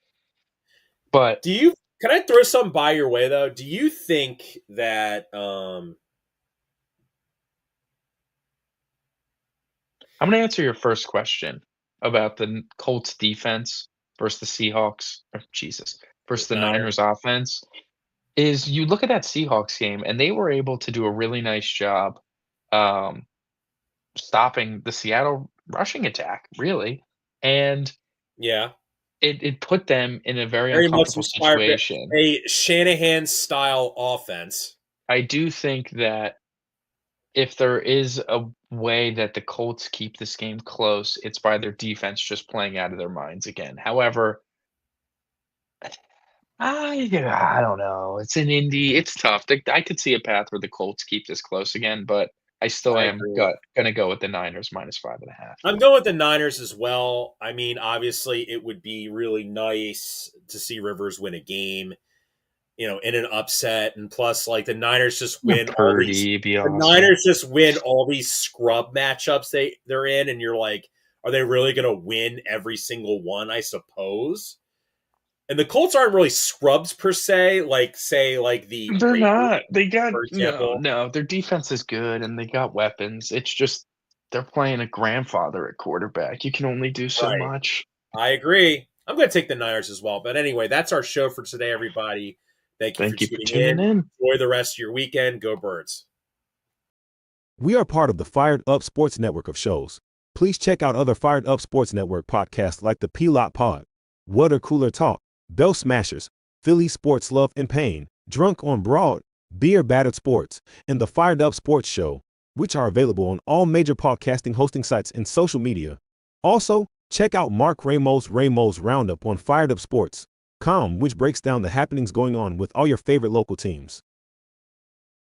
Can I throw something by your way, though? Do you think that, I'm gonna answer your first question about the Colts defense versus the Seahawks or Jesus, versus the Niners? Niners offense, is you look at that Seahawks game, and they were able to do a really nice job, um, stopping the Seattle rushing attack, really, and Yeah. it put them in a very Very much uncomfortable inspired by situation. a Shanahan-style offense. I do think that if there is a way that the Colts keep this game close, it's by their defense just playing out of their minds again. However, I don't know. It's in Indy. It's tough. I could see a path where the Colts keep this close again, but I still I am agree. gonna go with the Niners -5.5. I'm going with the Niners as well. I mean, obviously, it would be really nice to see Rivers win a game, in an upset, and plus, like, Yeah, Purdy, be the awesome. Niners just win all these scrub matchups they're in, and you're like, are they really going to win every single one? I suppose. And the Colts aren't really scrubs per se, like, say, like the They're Raiders, not. They got for no, example. no. Their defense is good and they got weapons. It's just they're playing a grandfather at quarterback. You can only do so Right. much. I agree. I'm going to take the Niners as well. But anyway, that's our show for today, everybody. Thank you for Thank you for tuning tuning in. in. Enjoy the rest of your weekend. Go Birds. We are part of the Fired Up Sports Network of shows. Please check out other Fired Up Sports Network podcasts like the P-Lot Pod, Water Cooler Talk, Bell Smashers, Philly Sports Love and Pain, Drunk on Broad, Beer Battered Sports, and the Fired Up Sports Show, which are available on all major podcasting hosting sites and social media. Also, check out Mark Ramos' Roundup on firedupsports.com, which breaks down the happenings going on with all your favorite local teams.